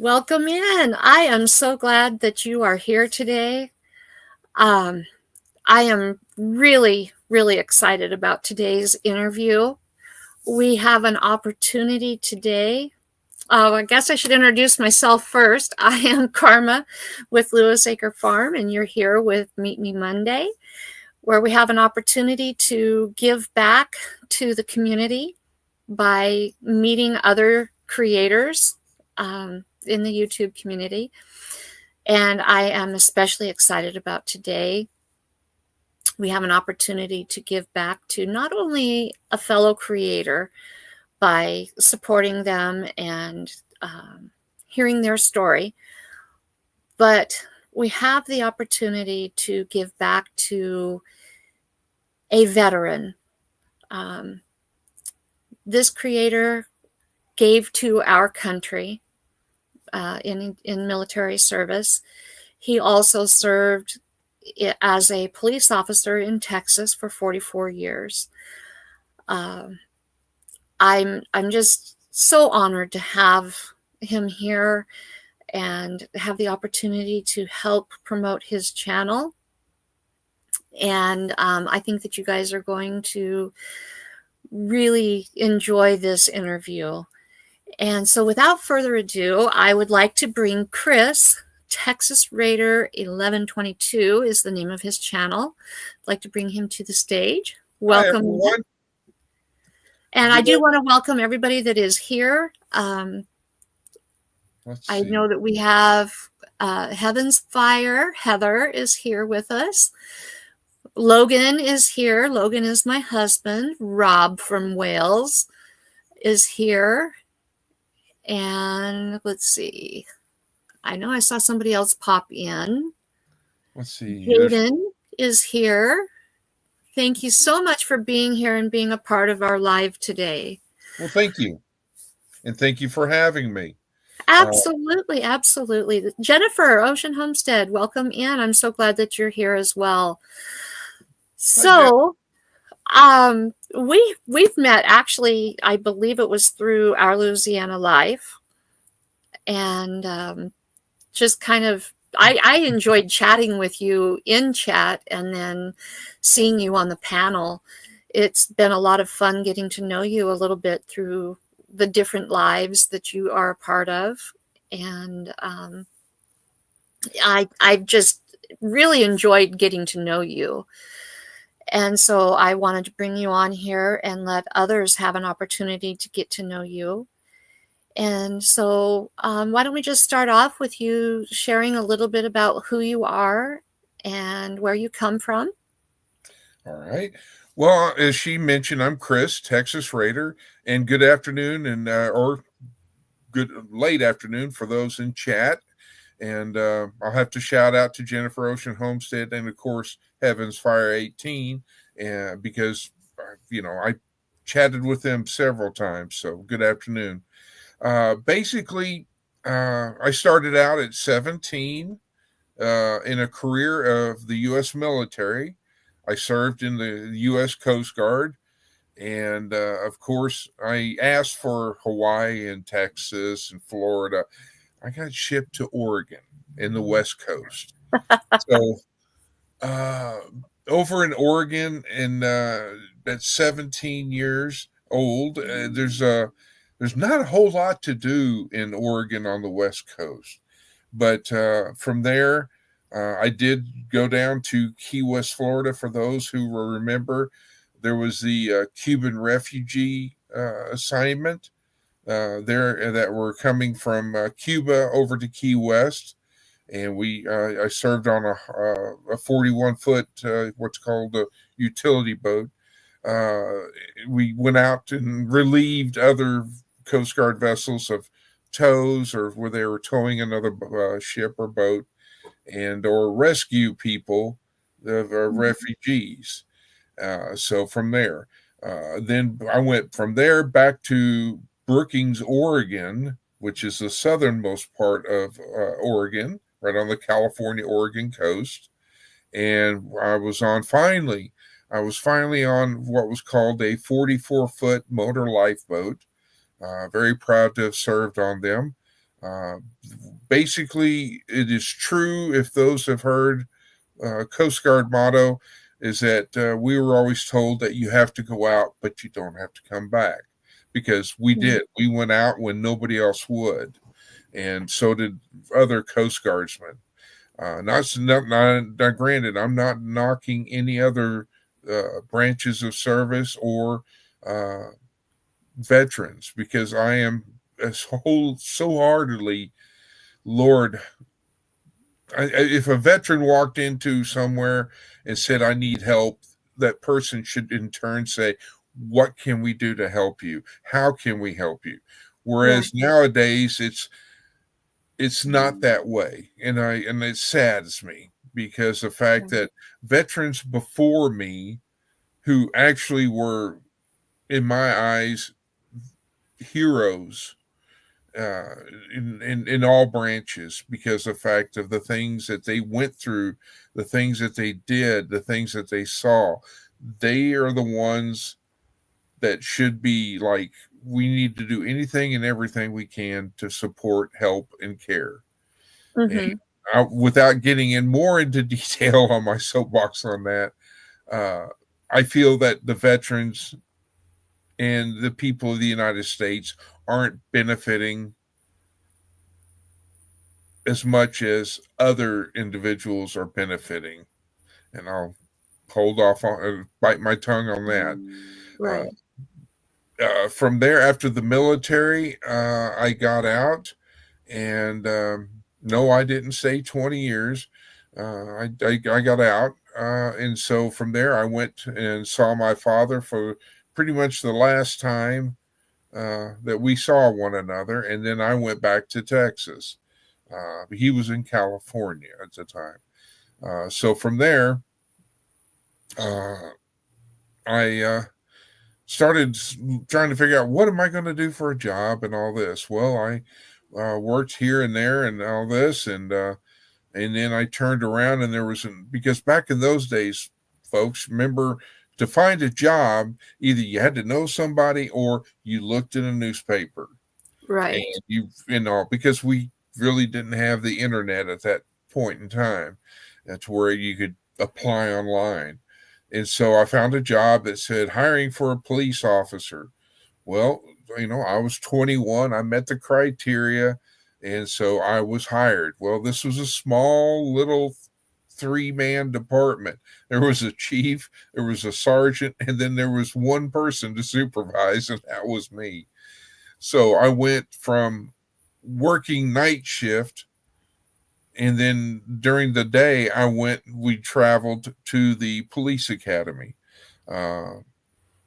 Welcome in. I am so glad that you are here today. I am really, really excited about today's interview. We have an opportunity today. I guess I should introduce myself first. I am Karma with Lewis Acre Farm, and you're here with Meet Me Monday, where we have an opportunity to give back to the community by meeting other creators in the YouTube community. And I am especially excited about today. We have an opportunity to give back to not only a fellow creator by supporting them and hearing their story, but we have the opportunity to give back to a veteran. This creator gave to our country in military service. He also served as a police officer in Texas for 44 years. I'm just so honored to have him here and have the opportunity to help promote his channel. And I think that you guys are going to really enjoy this interview. And so without further ado, I would like to bring Cris. Texas Raider1122 is the name of his channel. I'd like to bring him to the stage. Welcome. Hi, everyone. And I do want to welcome everybody that is here. I know that we have Heaven's Fire. Heather is here with us. Logan is here. Logan is my husband. Rob from Wales is here. And let's see. I know I saw somebody else pop in. Let's see. Hayden is here. Thank you so much for being here and being a part of our live today. Well, thank you. And thank you for having me. Absolutely, absolutely. Jennifer, Ocean Homestead, welcome in. I'm so glad that you're here as well. So, we've met, actually, I believe it was through Our Louisiana Life. And just kind of, I enjoyed chatting with you in chat and then seeing you on the panel. It's been a lot of fun getting to know you a little bit through the different lives that you are a part of. And I just really enjoyed getting to know you. And so I wanted to bring you on here and let others have an opportunity to get to know you. And so why don't we just start off with you sharing a little bit about who you are and where you come from? All right. Well, as she mentioned, I'm Cris, Texas Raider, and good afternoon and or good late afternoon for those in chat. And I'll have to shout out to Jennifer Ocean Homestead and, of course, Heaven's Fire 18 because, I chatted with them several times. So good afternoon. Basically, I started out at 17 in a career of the U.S. military. I served in the U.S. Coast Guard. And, of course, I asked for Hawaii and Texas and Florida. I got shipped to Oregon in the West Coast. So over in Oregon, and at 17 years old, there's not a whole lot to do in Oregon on the West Coast. But from there, I did go down to Key West, Florida. For those who will remember, there was the Cuban refugee assignment there that were coming from Cuba over to Key West. And I served on a 41-foot, what's called a utility boat. We went out and relieved other Coast Guard vessels of tows or where they were towing another ship or boat, and or rescue people, the refugees. So from there, then I went from there back to Brookings, Oregon, which is the southernmost part of Oregon, right on the California-Oregon coast. And I was finally on what was called a 44-foot motor lifeboat. Very proud to have served on them. Basically, it is true, if those have heard Coast Guard motto, is that we were always told that you have to go out, but you don't have to come back, because we did. We went out when nobody else would, and so did other Coast Guardsmen. Not granted, I'm not knocking any other branches of service or veterans, because I am so heartedly, Lord, if a veteran walked into somewhere and said, I need help, that person should in turn say, what can we do to help you? How can we help you? Whereas nowadays it's not that way. And it saddens me, because the fact that veterans before me, who actually were, in my eyes, heroes, in all branches, because of the fact of the things that they went through, the things that they did, the things that they saw, they are the ones that should be like, we need to do anything and everything we can to support, help, and care. And without getting in more into detail on my soapbox on that, I feel that the veterans and the people of the United States aren't benefiting as much as other individuals are benefiting. And I'll hold off on, bite my tongue on that. From there, after the military, I got out, and no, I didn't stay 20 years. I got out. And so from there, I went and saw my father for pretty much the last time that we saw one another. And then I went back to Texas. He was in California at the time. So from there, I started trying to figure out, what am I going to do for a job and all this. Well, I worked here and there and all this, and then I turned around, and because back in those days, folks, remember, to find a job, either you had to know somebody or you looked in a newspaper. Right. And because we really didn't have the internet at that point in time, to where you could apply online. And so I found a job that said hiring for a police officer. Well, I was 21. I met the criteria. And so I was hired. Well, this was a small little 3-man department. There was a chief, there was a sergeant, and then there was one person to supervise, and that was me. So I went from working night shift, and then during the day we traveled to the police academy. And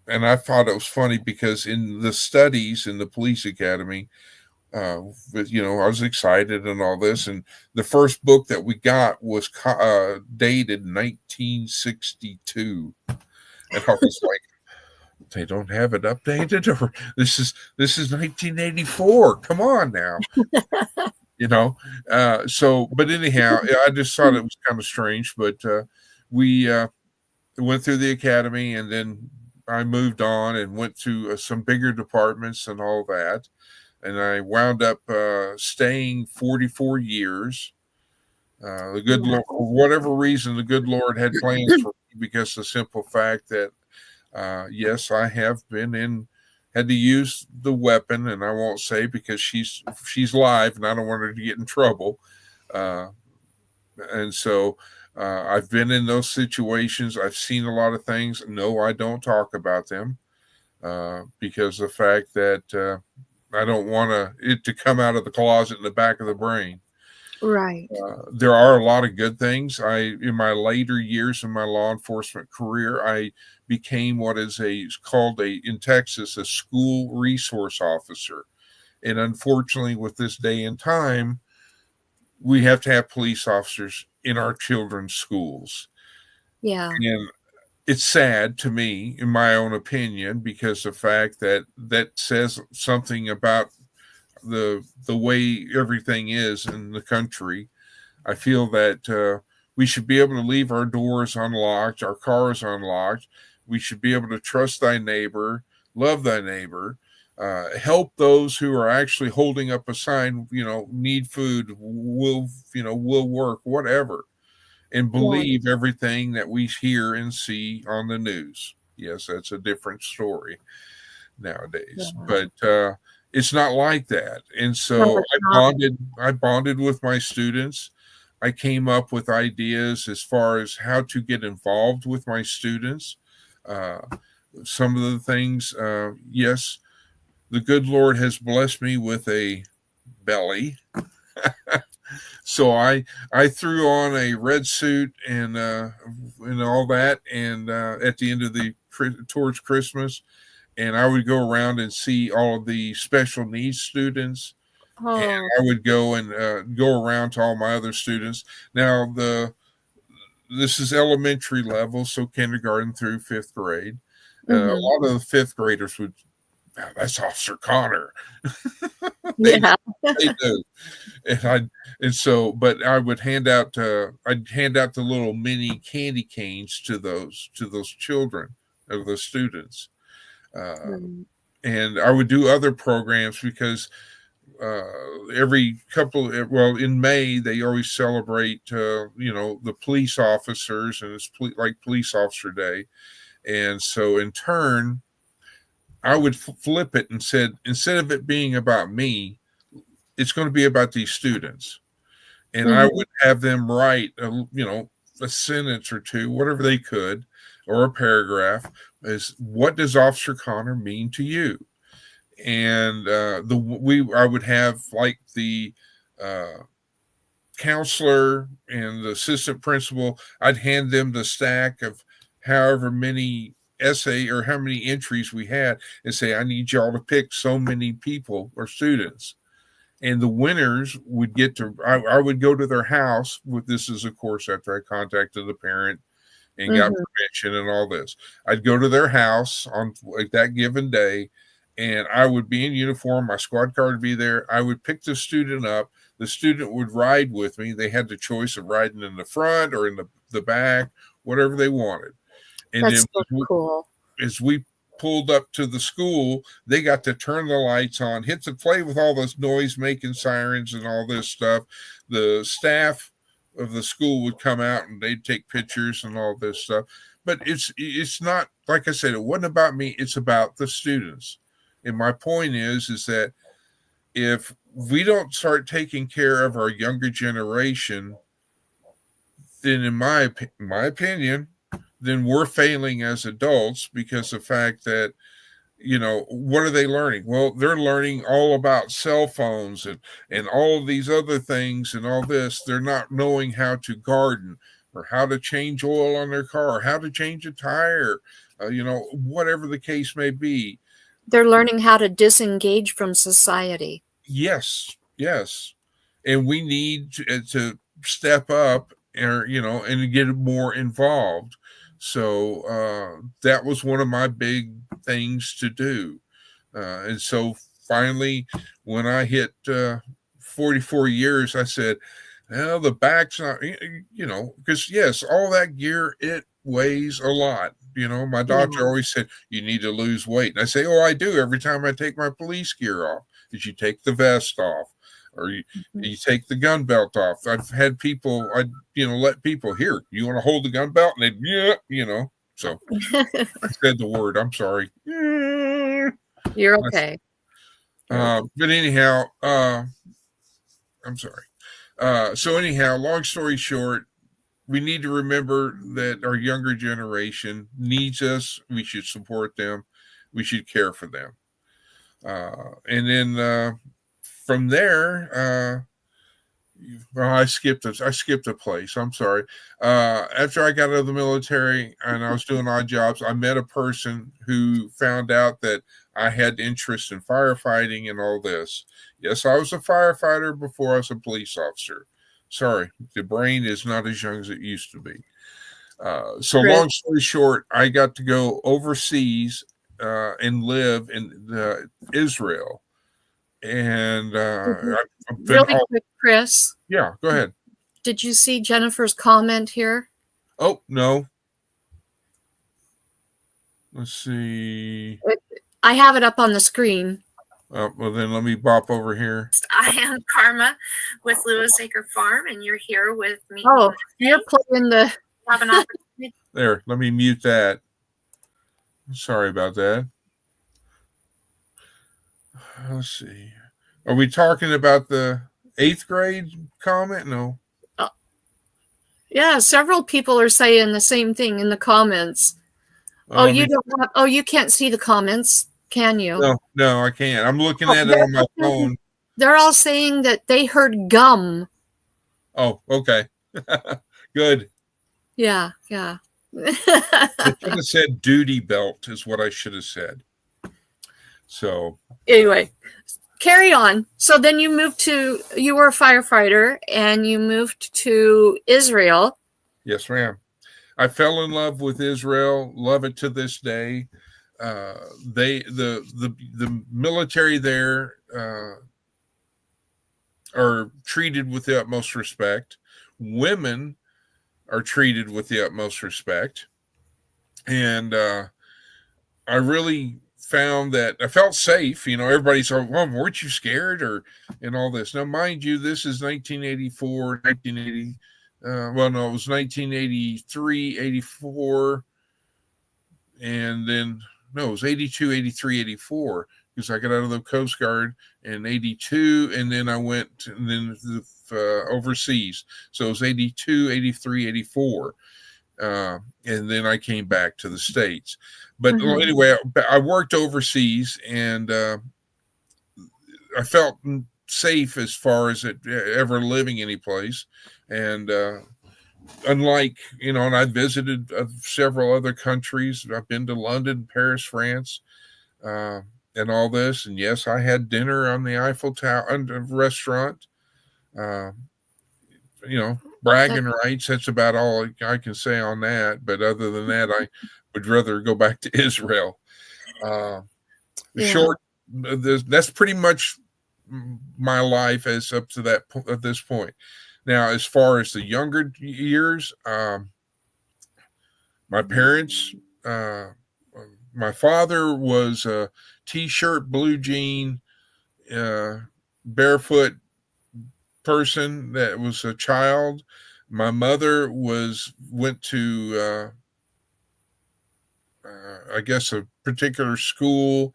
I thought it was funny, because in the studies in the police academy, I was excited and all this. And the first book that we got was dated 1962. And I was like, they don't have it updated, or this is 1984. Come on now. But anyhow, I just thought it was kind of strange. But we went through the academy, and then I moved on and went to some bigger departments and all that. And I wound up staying 44 years. The good Lord, for whatever reason, the good Lord had plans for me, because the simple fact that, yes, I have had to use the weapon, and I won't say, because she's live and I don't want her to get in trouble. And so I've been in those situations. I've seen a lot of things. No, I don't talk about them because the fact that I don't want it to come out of the closet in the back of the brain. Right. There are a lot of good things. In my later years in my law enforcement career, I became what is called in Texas, a school resource officer. And unfortunately, with this day and time, we have to have police officers in our children's schools. Yeah. And it's sad to me, in my own opinion, because the fact that says something about the way everything is in the country. I feel that we should be able to leave our doors unlocked, our cars unlocked. We should be able to trust thy neighbor, love thy neighbor. help those who are actually holding up a sign, need food, will work, whatever, and Yeah. believe everything that we hear and see on the news. Yes, that's a different story nowadays, Yeah. but it's not like that. And No, so it's not. I bonded with my students. I came up with ideas as far as how to get involved with my students. Uh, some of the things, yes, the good Lord has blessed me with a belly. So I threw on a red suit and all that, and at the end of the towards Christmas, and I would go around and see all of the special needs students, and Oh. I would go and go around to all my other students. Now this is elementary level, so kindergarten through fifth grade. A lot of the fifth graders would, "Wow, that's Officer Connor." they Yeah. they do, but I would I'd hand out the little mini candy canes to those children, of the students. Uh, Mm. and I would do other programs because every well, in May they always celebrate the police officers, and it's like Police Officer Day. And so in turn, I would flip it and said, instead of it being about me, it's going to be about these students. And I would have them write a sentence or two, whatever they could, or a paragraph, is, what does Officer Connor mean to you? And I would have, like, the counselor and the assistant principal, I'd hand them the stack of however many essay or how many entries we had, and say, I need y'all to pick so many people or students. And the winners would get to, I would go to their house with this, is of course after I contacted the parent and got permission and all this. I'd go to their house on like that given day, and I would be in uniform. My squad car would be there. I would pick the student up. The student would ride with me. They had the choice of riding in the front or in the back, whatever they wanted. And That's then so cool. as we pulled up to the school, they got to turn the lights on, hit the play with all those noise making sirens and all this stuff. The staff of the school would come out and they'd take pictures and all this stuff. But it's not, like I said, it wasn't about me. It's about the students. And my point is that if we don't start taking care of our younger generation, then in my opinion, then we're failing as adults, because the fact that, what are they learning? Well, they're learning all about cell phones and all of these other things and all this. They're not knowing how to garden or how to change oil on their car, or how to change a tire, whatever the case may be. They're learning how to disengage from society. Yes. And we need to step up and get more involved. So that was one of my big things to do. And so finally, when I hit 44 years, I said, well, the back's not, because yes, all that gear, it weighs a lot. My doctor always said, you need to lose weight. And I say, oh, I do every time I take my police gear off. Is you take the vest off, or you take the gun belt off. I've had people, let people, here, you want to hold the gun belt? And they, so I said the word, I'm sorry. You're okay. But anyhow, I'm sorry. So anyhow, long story short, we need to remember that our younger generation needs us. We should support them. We should care for them. And then from there, well, I skipped a place. I'm sorry. After I got out of the military and I was doing odd jobs, I met a person who found out that I had interest in firefighting and all this. Yes, I was a firefighter before I was a police officer. Sorry, the brain is not as young as it used to be. So long story short, I got to go overseas and live in Israel. And I've been really quick, Chris. Yeah, go ahead. Did you see Jennifer's comment here? Oh, no. Let's see. I have it up on the screen. Well, then let me bop over here. I am Karma with Lewis Acre Farm, and you're here with me. Oh, you're playing the. Have an opportunity. There, let me mute that. Sorry about that. Let's see. Are we talking about the 8th grade comment? No. Yeah, several people are saying the same thing in the comments. You don't have, you can't see the comments, can you? No, I can't. I'm looking at it on my phone. They're all saying that they heard gum. Oh, okay. Good. Yeah. I should have said duty belt is what I should have said. So anyway, carry on. So then you were a firefighter and you moved to Israel. Yes, ma'am. I fell in love with Israel, love it to this day. The military there are treated with the utmost respect. Women are treated with the utmost respect. And I really found that I felt safe. Everybody's like, well, weren't you scared and all this? Now, mind you, this is 1984, 1980. Well, no, it was 1983, 84. And then, no, it was 82, 83, 84. Because I got out of the Coast Guard in 82. And then I went overseas. So it was 82, 83, 84. And then I came back to the States. But anyway, I worked overseas, and I felt safe as far as it ever living any place. And unlike, and I visited several other countries. I've been to London, Paris, France, and all this. And yes, I had dinner on the Eiffel Tower restaurant. Bragging rights. That's about all I can say on that. But other than that, I would rather go back to Israel. That's pretty much my life as up to that at this point. Now, as far as the younger years, my parents, my father was a t-shirt, blue jean, barefoot person that was a child. My mother went to I guess a particular school,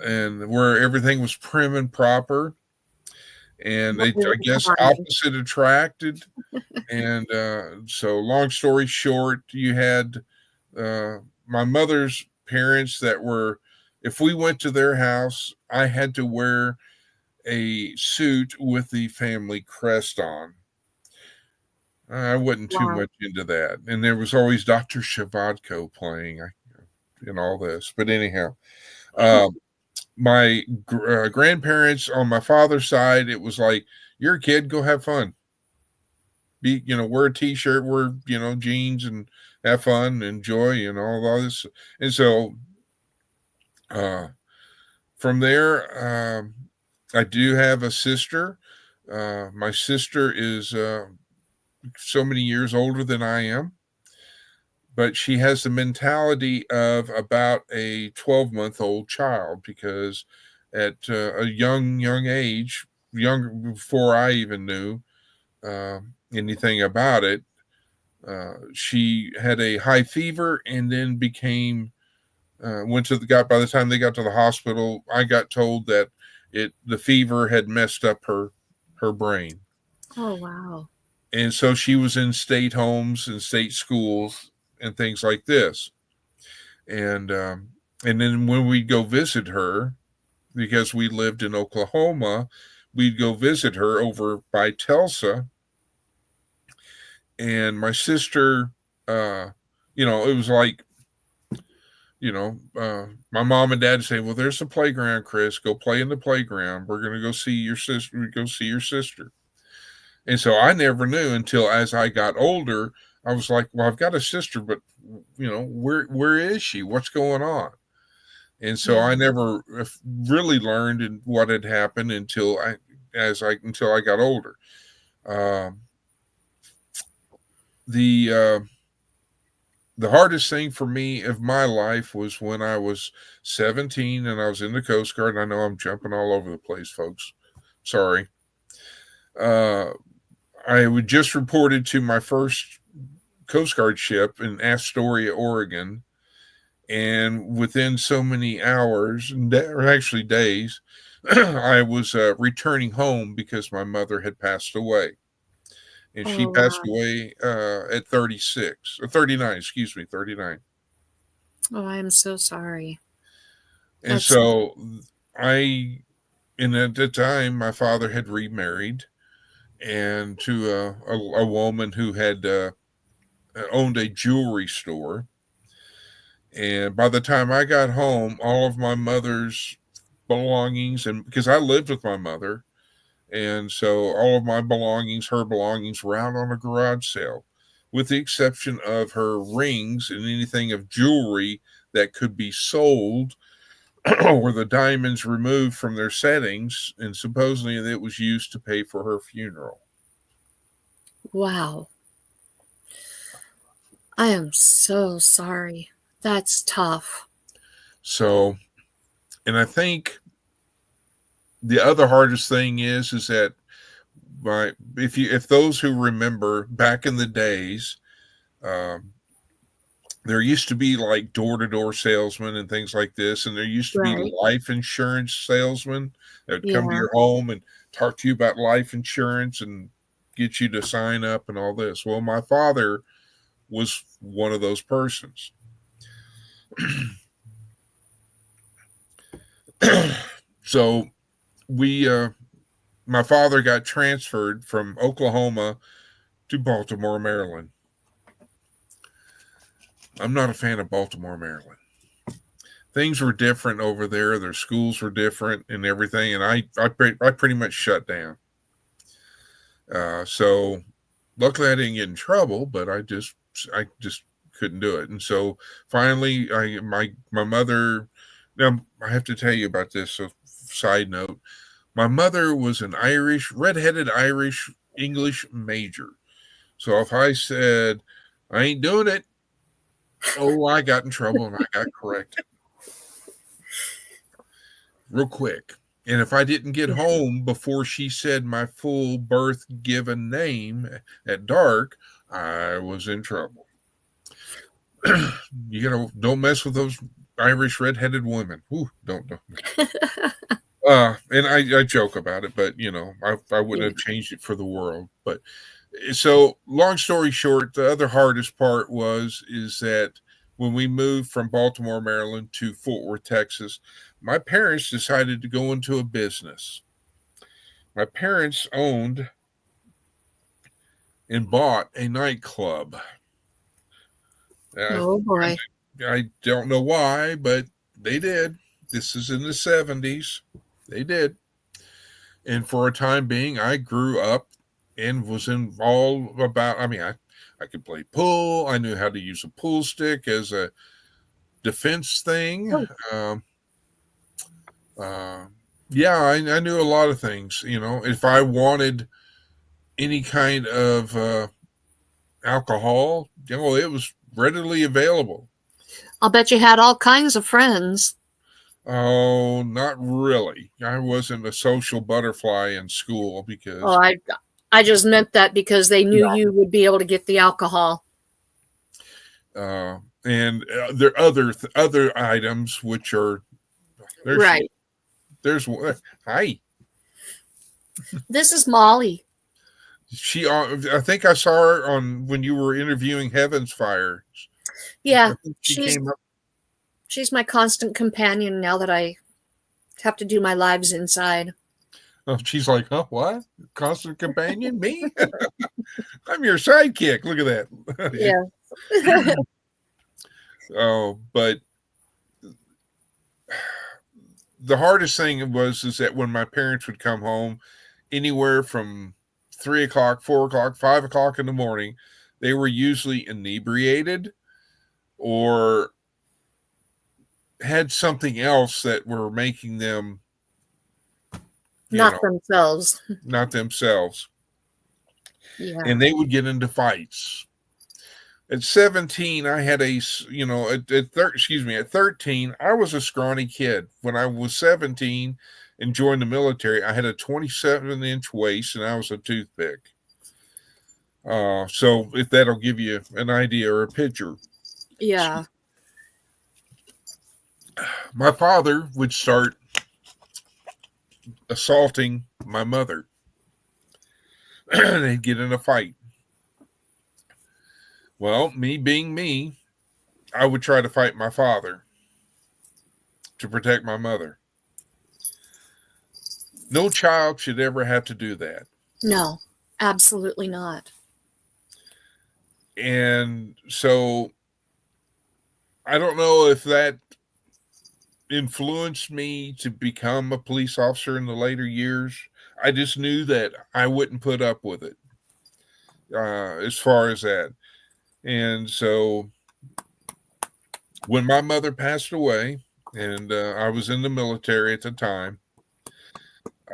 and where everything was prim and proper, and I guess opposite attracted. And so long story short, you had my mother's parents that were, if we went to their house, I had to wear a suit with the family crest on. I wasn't too much into that. And there was always Dr. Shavadko playing and all this. But anyhow, my grandparents on my father's side, it was like, you're a kid, go have fun. Wear a t-shirt, wear, jeans, and have fun, enjoy, all this. And so from there, I do have a sister. My sister is so many years older than I am, but she has the mentality of about a 12-month-old child, because at a young age, younger before I even knew anything about it, she had a high fever, and then became by the time they got to the hospital, I got told that the fever had messed up her brain. Oh, wow. And so she was in state homes and state schools and things like this. And then when we'd go visit her, because we lived in Oklahoma, we'd go visit her over by Tulsa. And my sister, it was like, my mom and dad say, well, there's the playground, Chris, go play in the playground. We're going to go see your sister. And so I never knew until as I got older, I was like, well, I've got a sister, but where is she? What's going on? And so I never really learned what had happened until I got older. the hardest thing for me of my life was when I was 17 and I was in the Coast Guard. And I know I'm jumping all over the place, folks. Sorry. I would just reported to my first Coast Guard ship in Astoria, Oregon. And within so many hours, or actually days, I was returning home because my mother had passed away. And she Oh, passed wow. away at 36, or 39, excuse me, 39. Oh, I am so sorry. And That's so and at the time, my father had remarried and to a woman who had owned a jewelry store. And by the time I got home, all of my mother's belongings, and because I lived with my mother, and so all of my belongings, her belongings, were out on a garage sale, with the exception of her rings and anything of jewelry that could be sold or the diamonds removed from their settings, and supposedly it was used to pay for her funeral. wow. I am so sorry. That's tough. So, and I think the other hardest thing is that if those who remember back in the days, um, there used to be like door-to-door salesmen and things like this, and there used to be Right. life insurance salesmen that would come to Yeah. your home and talk to you about life insurance and get you to sign up and all this. Well, my father was one of those persons. So my father got transferred from Oklahoma to Baltimore, Maryland. I'm not a fan of Baltimore, Maryland. Things were different over there. Their schools were different and everything, and I pretty much shut down. So luckily I didn't get in trouble, but I just couldn't do it. And so finally, my mother. Now I have to tell you about this. So side note, my mother was an redheaded Irish English major. So if I said I ain't doing it, oh, I got in trouble and I got corrected real quick. And if I didn't get home before she said my full birth given name at dark, I was in trouble. Don't mess with those Irish redheaded women. Ooh, don't. And I joke about it, but I wouldn't have changed it for the world. But so long story short, the other hardest part is that when we moved from Baltimore, Maryland to Fort Worth, Texas, my parents decided to go into a business. My parents owned and bought a nightclub. Oh boy. I don't know why, but they did. This is in the 70s. They did. And for a time being, I grew up and was involved I could play pool. I knew how to use a pool stick as a defense thing. Yeah, I knew a lot of things. If I wanted any kind of alcohol, it was readily available. I'll bet you had all kinds of friends. Oh, not really. I wasn't a social butterfly in school because. Oh, I just meant that because they knew you would be able to get the alcohol. And there are other items which are right. There's hi. This is Molly. I think I saw her on when you were interviewing Heaven's Fire. Yeah, she's my constant companion now that I have to do my lives inside. Oh, she's like, huh? What? Constant companion? Me? I'm your sidekick. Look at that. Yeah. Oh, but the hardest thing is that when my parents would come home, anywhere from 3 o'clock, 4 o'clock, 5 o'clock in the morning, they were usually inebriated or had something else that were making them not themselves. Not themselves. Yeah. And they would get into fights. At 17, I had at 13, I was a scrawny kid. When I was 17 and joined the military, I had a 27-inch waist and I was a toothpick. So if that'll give you an idea or a picture. Yeah. My father would start assaulting my mother. They'd get in a fight. Well, me being me, I would try to fight my father to protect my mother. No child should ever have to do that. No, absolutely not. And so I don't know if that influenced me to become a police officer in the later years. I just knew that I wouldn't put up with it as far as that. And so when my mother passed away, and I was in the military at the time,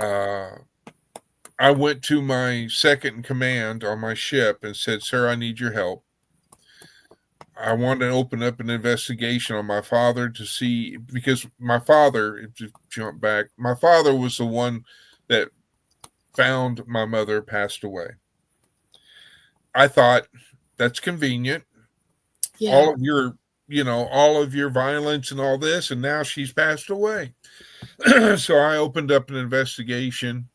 I went to my second in command on my ship and said, "Sir, I need your help. I want to open up an investigation on my father to see," because my father, to jump back, my father was the one that found my mother passed away. I thought, that's convenient. Yeah. All of your violence and all this, and now she's passed away. So I opened up an investigation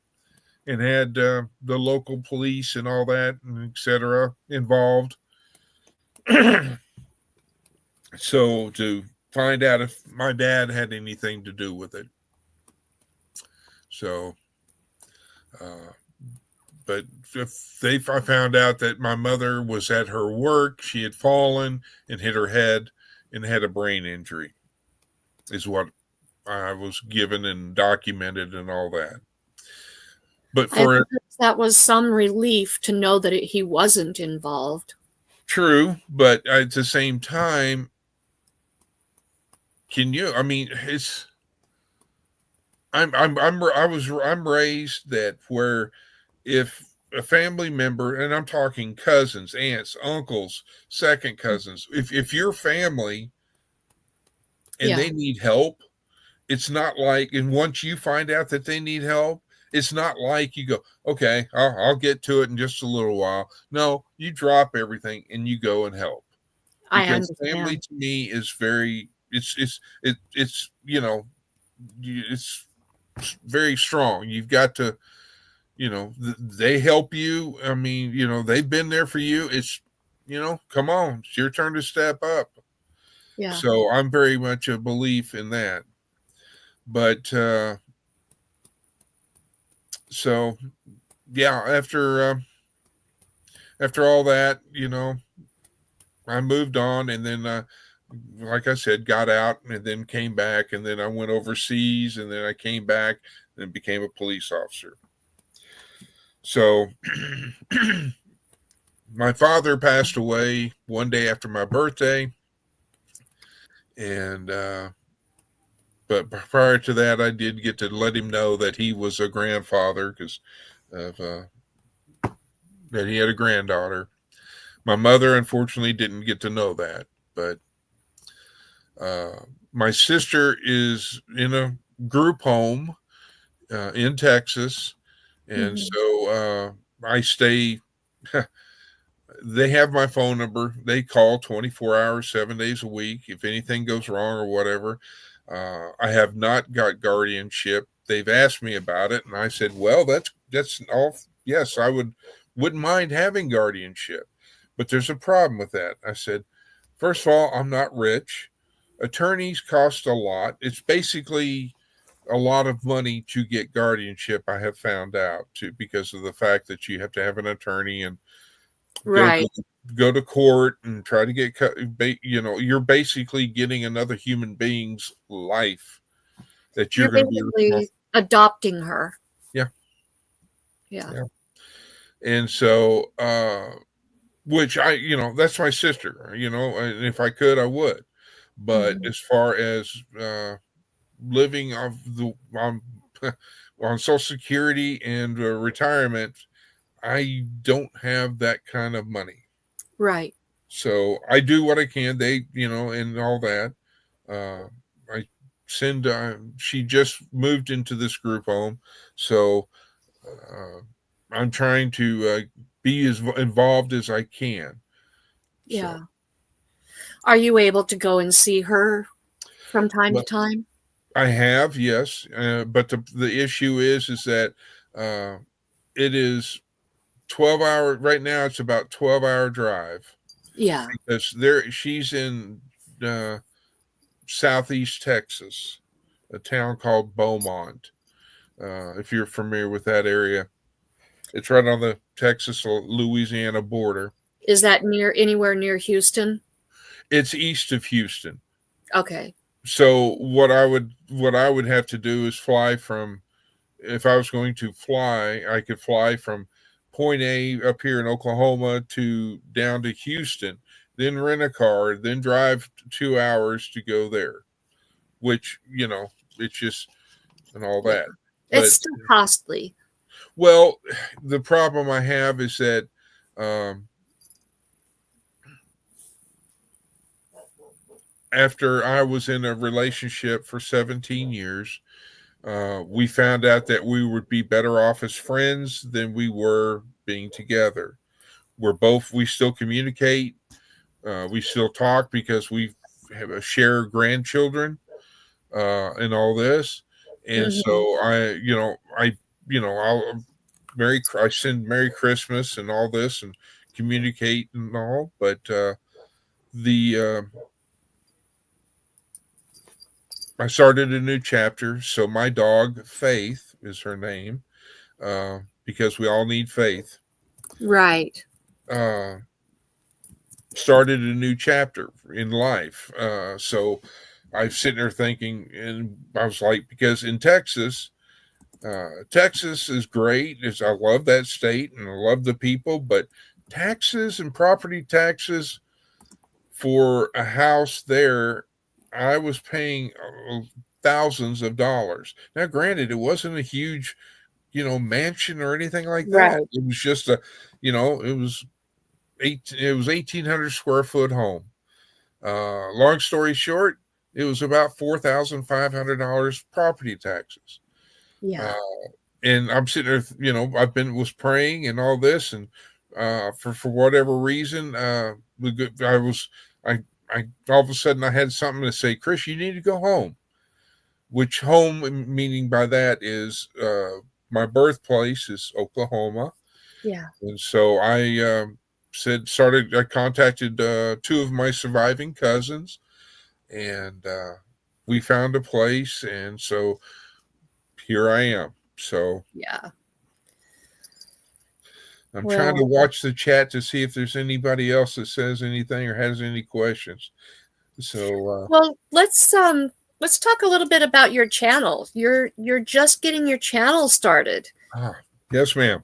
and had the local police and all that, and etc. involved. So to find out if my dad had anything to do with it. So, but I found out that my mother was at her work. She had fallen and hit her head and had a brain injury, is what I was given and documented and all that. But for that was some relief to know that he wasn't involved. True, but at the same time, I'm raised that where if a family member, and I'm talking cousins, aunts, uncles, second cousins, if your family and they need help, it's not like, and once you find out that they need help, it's not like you go, okay, I'll get to it in just a little while. No, you drop everything and you go and help. Because family to me is very, it's very strong. You've got to, they help you. I mean, they've been there for you. It's, come on, it's your turn to step up. Yeah. So I'm very much a belief in that. But so yeah, after all that, I moved on, and then like I said, got out and then came back, and then I went overseas, and then I came back and became a police officer. So my father passed away one day after my birthday, and but prior to that, I did get to let him know that he was a grandfather, because of that he had a granddaughter. My mother, unfortunately, didn't get to know that, but my sister is in a group home in Texas, and so I stay. They have my phone number. They call 24 hours, 7 days a week if anything goes wrong or whatever. I have not got guardianship. They've asked me about it, and I said, well, that's all. Yes, I wouldn't mind having guardianship, but there's a problem with that. I said, first of all, I'm not rich. Attorneys cost a lot. It's basically a lot of money to get guardianship, I have found out, too, because of the fact that you have to have an attorney and go to court and try to get, you're basically getting another human being's life that you're going to be adopting her. Yeah. And so, which that's my sister, and if I could, I would. But as far as living on Social Security and retirement, I don't have that kind of money. Right. So I do what I can. They, and all that. I send. She just moved into this group home, so uh, I'm trying to be as involved as I can. So, Yeah. Are you able to go and see her from time to well, time? I have, yes, but the issue is that uh, it is 12 hour right now. It's about 12-hour drive Yeah. because she's in uh, southeast Texas, a town called Beaumont. If you're familiar with that area, it's right on the Texas Louisiana border. Is that near anywhere near Houston? It's east of Houston. Okay. So what I would have to do is fly from, if I was going to fly, I could fly from point A up here in Oklahoma to down to Houston, then rent a car, then drive 2 hours to go there, which, it's just, and all Yeah. that. It's But, still costly. well, the problem I have is that um, after I was in a relationship for 17 years, we found out that we would be better off as friends than we were being together. We still communicate, we still talk because we have a share grandchildren and all this. And Hmm. so I send Merry Christmas and all this and communicate and all, but the I started a new chapter. So my dog Faith is her name, because we all need faith. Right. Uh, Started a new chapter in life. So I'm sitting there thinking, and I was like, because in Texas, Texas is great. I love that state and I love the people, but taxes and property taxes for a house there, I was paying thousands of dollars. Now, granted, it wasn't a huge, mansion or anything like that. Right. It was just it was 1,800 square foot home. Long story short, it was about $4,500 property taxes. Uh, Yeah. and I'm sitting there, was praying and all this, and for whatever reason, I I all of a sudden I had something to say, Chris, you need to go home. Which home meaning by that is my birthplace is Oklahoma, Yeah. and so I contacted two of my surviving cousins, and we found a place, and so here I am. So Yeah. I'm trying to Well, watch the chat to see if there's anybody else that says anything or has any questions. So, well, let's talk a little bit about your channel. You're just getting your channel started. yes, ma'am. Um,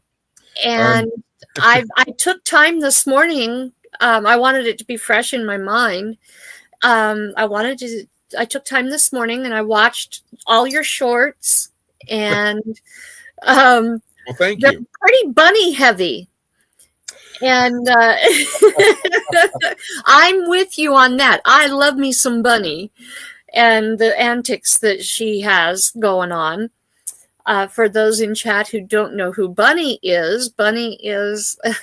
And I took time this morning. I wanted it to be fresh in my mind. I wanted to. I took time this morning and I watched all your shorts, and um, well, thank they're you. pretty bunny heavy. And I'm with you on that. I love me some Bunny and the antics that she has going on. For those in chat who don't know who Bunny is a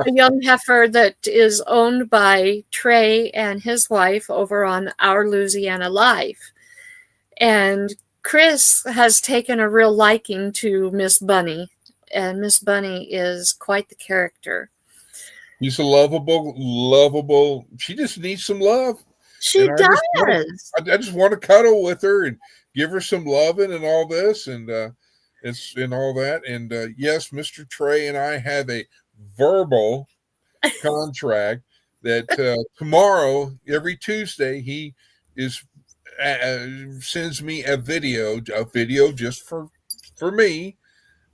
young heifer that is owned by Trey and his wife over on Our Louisiana Life. And Cris has taken a real liking to Miss Bunny, and Miss Bunny is quite the character. She's a lovable. She just needs some love, She and does. I just want to cuddle with her and give her some loving and all this, and it's and all that. And yes, Mr. Trey and I have a verbal contract that tomorrow, every Tuesday, he is sends me a video just for me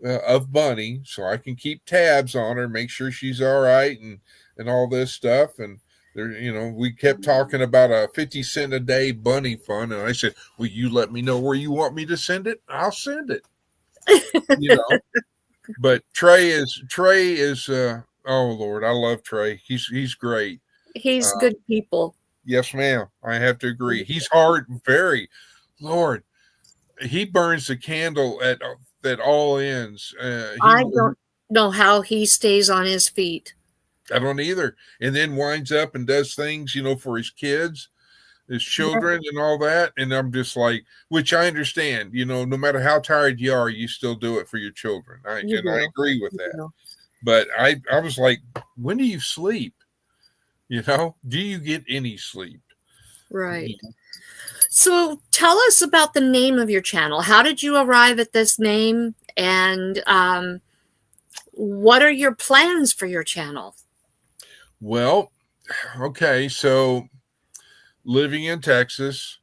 of Bunny, so I can keep tabs on her, make sure she's all right, and all this stuff. And there, we kept talking about a 50 cent a day Bunny fund, and I said, "Will you let me know where you want me to send it? I'll send it." you know. But Trey is Oh Lord, I love Trey. He's great. He's Uh, good people. yes, ma'am. I have to agree. He's hard, very. Lord, he burns the candle at all ends. I don't know how he stays on his feet. I don't either. And then winds up and does things, for his kids, his children, and all that. And I'm just like, which I understand. No matter how tired you are, you still do it for your children. I agree with that. But I was like, when do you sleep? Do you get any sleep? Right. So tell us about the name of your channel. How did you arrive at this name? And what are your plans for your channel? Well, okay. So living in Texas,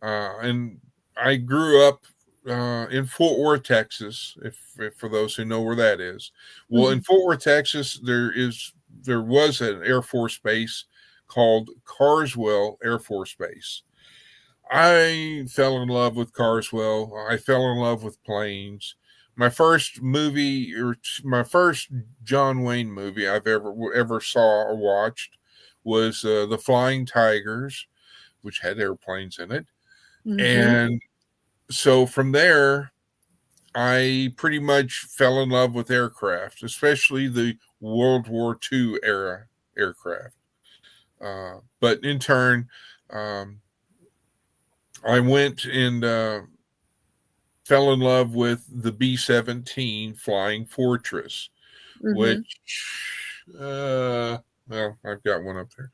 and I grew up in Fort Worth, Texas, if for those who know where that is. Well, in Fort Worth, Texas, there was an Air Force base called Carswell Air Force Base. I fell in love with Carswell. I fell in love with planes. My first movie, or my first John Wayne movie I've ever saw or watched, was The Flying Tigers, which had airplanes in it. And so from there, I pretty much fell in love with aircraft, especially the World War II era aircraft. But in turn, I went and fell in love with the B-17 Flying Fortress, which, well, I've got one up there.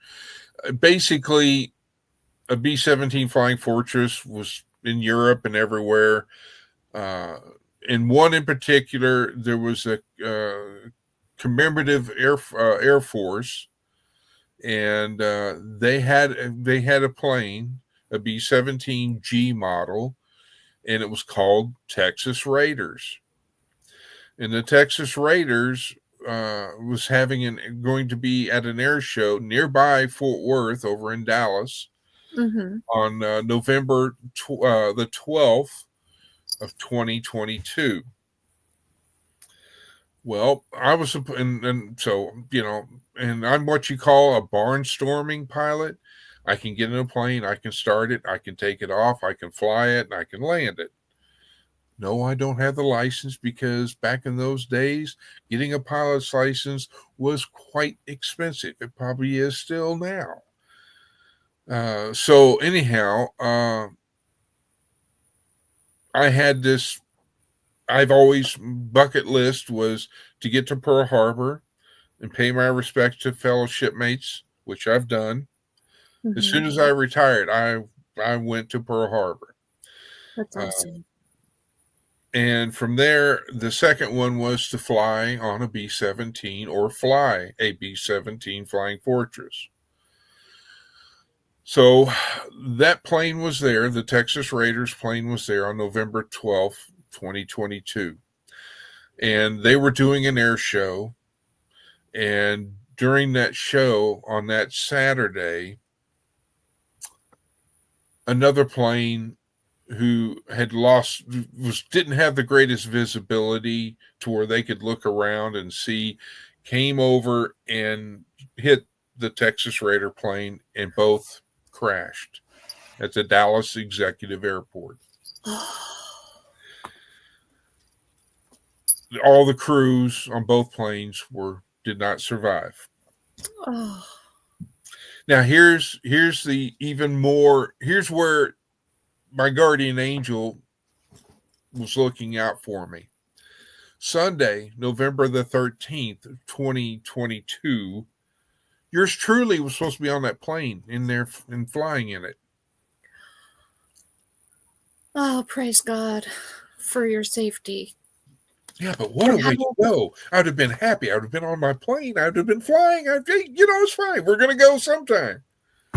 Basically, a B-17 Flying Fortress was in Europe and everywhere. In one in particular, there was a commemorative Air Force, and they had a plane, a B-17G model, and it was called Texas Raiders. And the Texas Raiders was going to be at an air show nearby Fort Worth over in Dallas on November the 12th of 2022. Well, I was, and so, and I'm what you call a barnstorming pilot. I can get in a plane, I can start it, I can take it off, I can fly it, and I can land it. No, I don't have the license because back in those days, getting a pilot's license was quite expensive. It probably is still now. So anyhow, I had this, I've always, bucket list was to get to Pearl Harbor and pay my respects to fellow shipmates, which I've done. As soon as I retired, I went to Pearl Harbor. That's awesome. And from there, the second one was to fly on a B-17 or fly a B-17 Flying Fortress. So that plane was there. The Texas Raiders plane was there on November 12th, 2022. And they were doing an air show. And during that show on that Saturday, another plane who had didn't have the greatest visibility to where they could look around and see, came over and hit the Texas Raider plane, and both crashed at the Dallas Executive Airport. All the crews on both planes did not survive. Now here's the even more, here's where my guardian angel was looking out for me. Sunday, November the 13th, 2022, yours truly was supposed to be on that plane in there and flying in it. Oh, praise God for your safety. Yeah, but what a way to go. I would have been happy. I would have been on my plane. I would have been flying. It's fine. We're going to go sometime.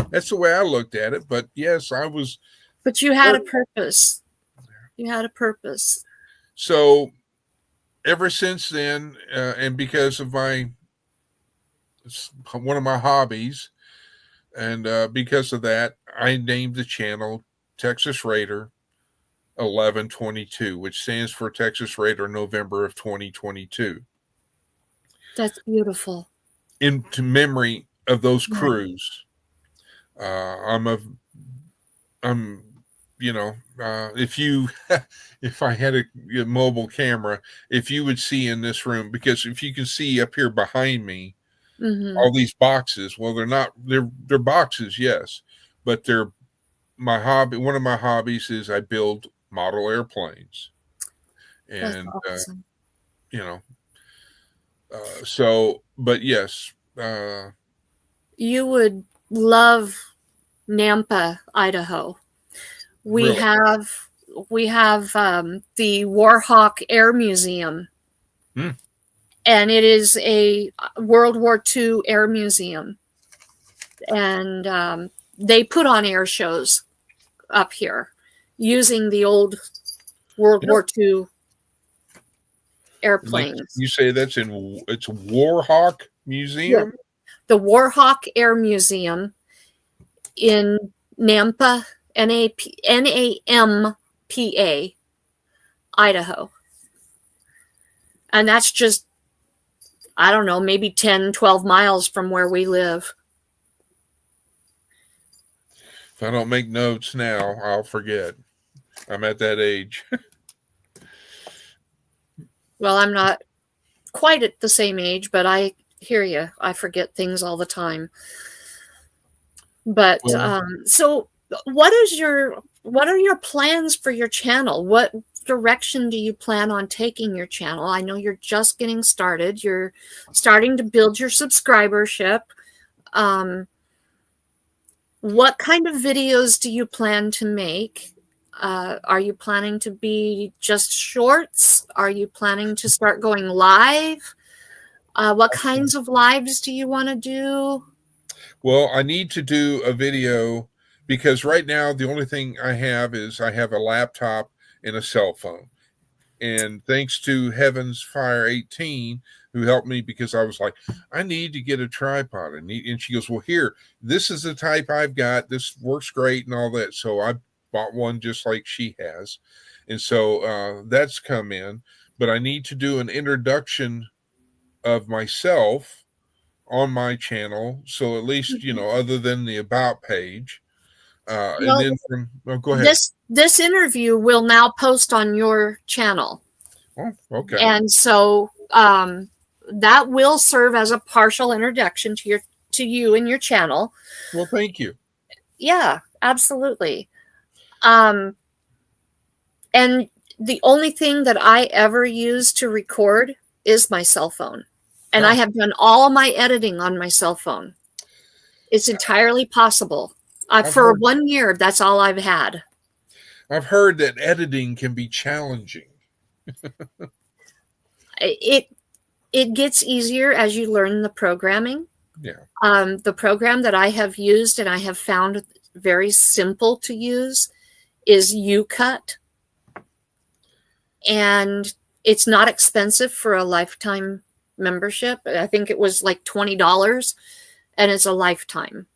That's the way I looked at it. But yes, I was. But you had a purpose. You had a purpose. So ever since then, and because of one of my hobbies, and because of that, I named the channel Texas Raider 1122, which stands for Texas Raider November of 2022. That's beautiful. into memory of those Right. crews. I'm, if you, if I had a mobile camera, if you would see in this room, because if you can see up here behind me, Mm-hmm. all these boxes, well, they're boxes, yes, but they're my hobby. One of my hobbies is I build model airplanes, That's and awesome. you know, but yes, You would love Nampa, Idaho. We really, have the Warhawk Air Museum, hmm. and it is a World War II air museum, and they put on air shows up here using the old World You know, War II and airplanes. you say it's Warhawk Yeah, Museum. the Warhawk Air Museum in Nampa, Nampa, Idaho. And that's just, I don't know, maybe 10, 12 miles from where we live. If I don't make notes now, I'll forget. I'm at that age. Well, I'm not quite at the same age, but I hear you. I forget things all the time. But Well, so what are your plans for your channel? What direction do you plan on taking your channel? I know you're just getting started. You're starting to build your subscribership. Um, what kind of videos do you plan to make? Are you planning to be just shorts? Are you planning to start going live? What kinds of lives do you want to do? well, I need to do a video because right now the only thing I have is I have a laptop and a cell phone. And thanks to Heaven's Fire 18, who helped me because I was like, I need to get a tripod. And she goes, well, here, this is the type I've got. This works great and all that. So I bought one just like she has. And so that's come in. But I need to do an introduction of myself on my channel. So at least, other than the about page. And Well, then go ahead. this interview will now post on your channel, Oh, okay. and so that will serve as a partial introduction to you and your channel. Well, thank you. Yeah, absolutely. Um, and the only thing that I ever use to record is my cell phone, and I Oh, have done all my editing on my cell phone. It's entirely possible. I've For heard 1 year, that's all I've had. I've heard that editing can be challenging. It it gets easier as you learn the programming. Yeah. The program that I have used and I have found very simple to use is UCut, and it's not expensive for a lifetime membership. I think it was like $20, and it's a lifetime.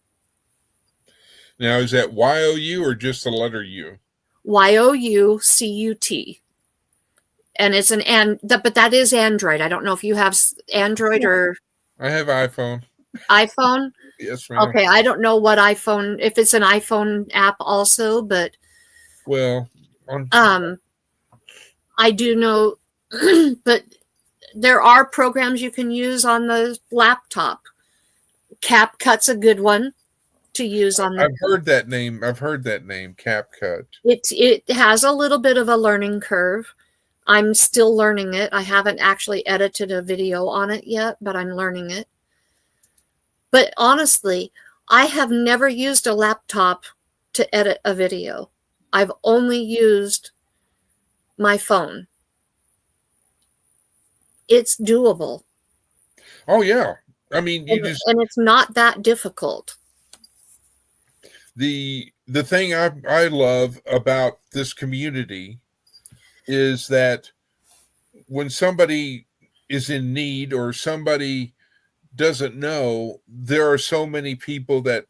Now, is that YOU or just the letter U? YOUCUT. And it's but that is Android. I don't know if you have Android or I have iPhone. iPhone. Yes, ma'am. Okay, I don't know what iPhone, if it's an iPhone app also, but Well, I do know, but there are programs you can use on the laptop. CapCut's a good one to use on the. I've heard that name. I've heard that name, CapCut. It has a little bit of a learning curve. I'm still learning it. I haven't actually edited a video on it yet, but I'm learning it. But honestly, I have never used a laptop to edit a video. I've only used my phone. It's doable. Oh yeah. I mean, And it's not that difficult. The thing I love about this community is that when somebody is in need or somebody doesn't know, there are so many people that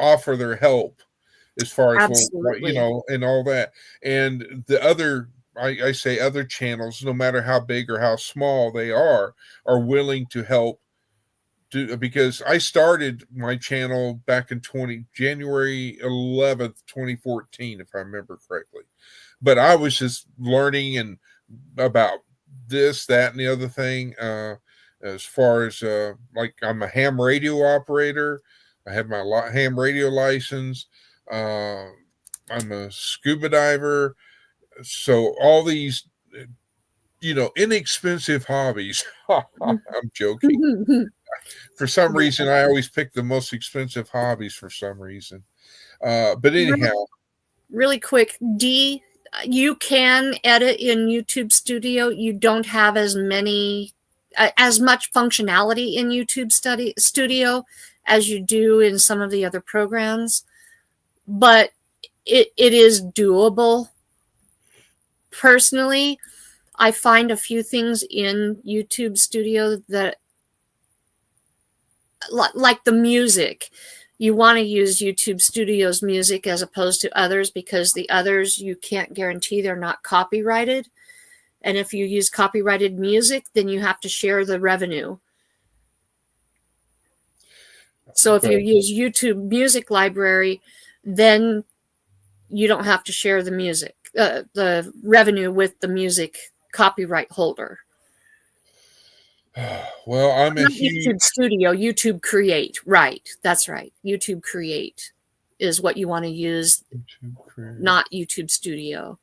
offer their help as far as, well, Absolutely. and all that. And the other, I say other channels, no matter how big or how small they are willing to help. Because I started my channel back in January 11th, 2014, if I remember correctly. But I was just learning and about this, that, and the other thing. As far as like, I'm a ham radio operator. I have my ham radio license. I'm a scuba diver. So all these, inexpensive hobbies. I'm joking. For some reason, I always pick the most expensive hobbies for some reason. But anyhow. Really quick, D, you can edit in YouTube Studio. You don't have as much functionality in YouTube Studio as you do in some of the other programs, but it is doable. Personally, I find a few things in YouTube Studio that, like the music, you want to use YouTube Studio's music as opposed to others, because the others, you can't guarantee they're not copyrighted. And if you use copyrighted music, then you have to share the revenue. So if you use YouTube Music Library, then you don't have to share the music, the revenue with the music copyright holder. Well, I'm not YouTube Studio, YouTube Create. Right. That's right. YouTube Create is what you want to use, not YouTube Studio.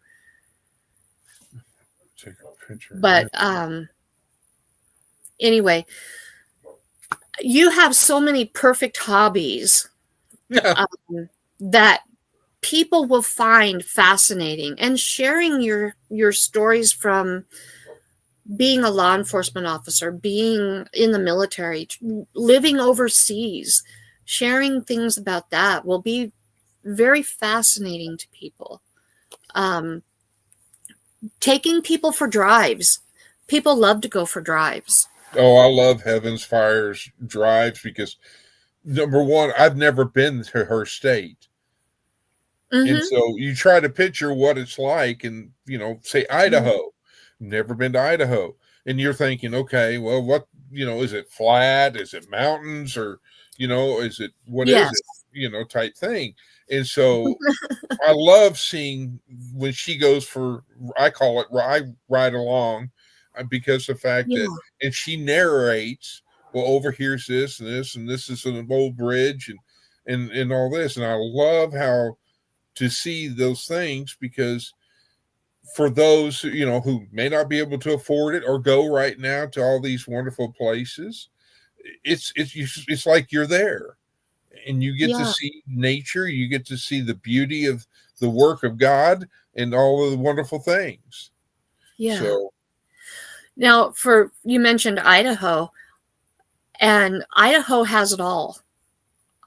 Take a picture. But anyway, you have so many perfect hobbies that people will find fascinating, and sharing your stories from being a law enforcement officer, being in the military, living overseas, sharing things about that will be very fascinating to people. Taking people for drives. People love to go for drives. Oh, I love Heaven's Fire's drives because, number one, I've never been to her state. Mm-hmm. And so you try to picture what it's like, and, say Idaho. Mm-hmm. Never been to Idaho. And you're thinking, okay, well, what, is it flat? Is it mountains? Or, is it, what is it, type thing. And so I love seeing when she goes for, I call it ride along, because the fact that, and she narrates, well, over here's this and this, and this is an old bridge and all this. And I love how to see those things, because for those, who may not be able to afford it or go right now to all these wonderful places, it's like you're there, and you get to see nature, you get to see the beauty of the work of God and all of the wonderful things. Yeah. So now, you mentioned Idaho, and Idaho has it all.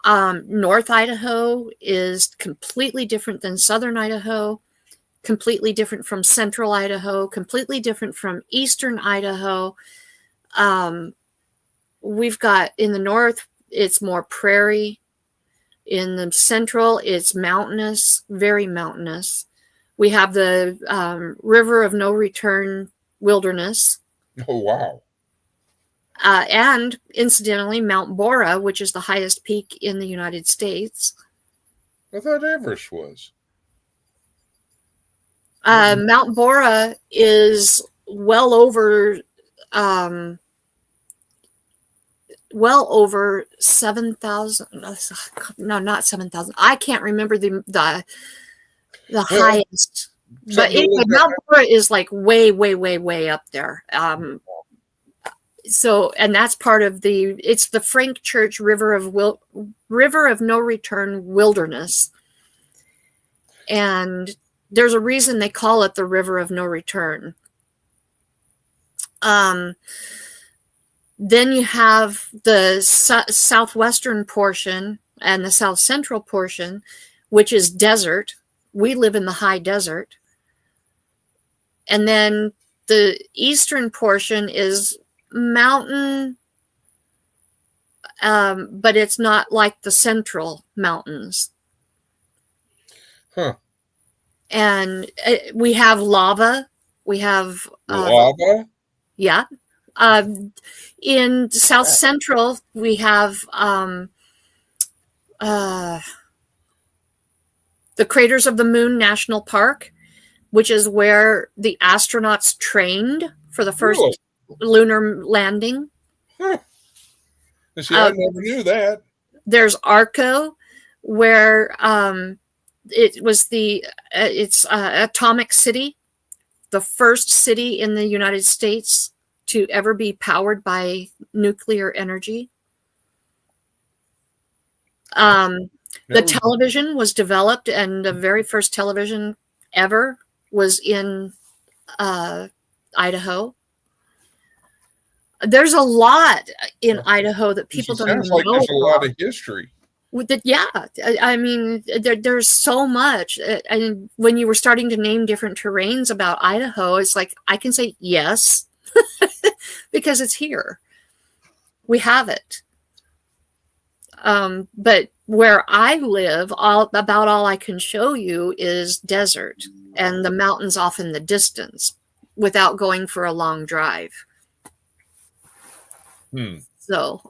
North Idaho is completely different than Southern Idaho, completely different from Central Idaho, completely different from Eastern Idaho. We've got, in the north, it's more prairie. In the central, it's mountainous, very mountainous. We have the River of No Return wilderness. Oh, wow. And incidentally, Mount Bora, which is the highest peak in the United States. I thought Everest was. Mount Bora is well over 7,000. No, not 7,000. I can't remember the highest. But anyway, Mount Bora is like way, way, way, way up there. So, and that's part of it's the Frank Church River of No Return wilderness. And there's a reason they call it the River of No Return. Then you have the southwestern portion and the south central portion, which is desert. We live in the high desert. And then the eastern portion is mountain, but it's not like the central mountains. Huh. And we have lava We have lava. yeah. In South Central, we have the Craters of the Moon National Park, which is where the astronauts trained for the first Really? lunar landing. Huh. See, I never knew that. There's Arco, where it was it's Atomic City, the first city in the United States to ever be powered by nuclear energy. The television was developed, and the very first television ever was in Idaho. There's a lot in Idaho that people don't even know. There's a lot of history. Yeah, I mean, there's so much. And when you were starting to name different terrains about Idaho, it's like I can say yes because it's here. We have it. But where I live, about all I can show you is desert and the mountains off in the distance without going for a long drive. So,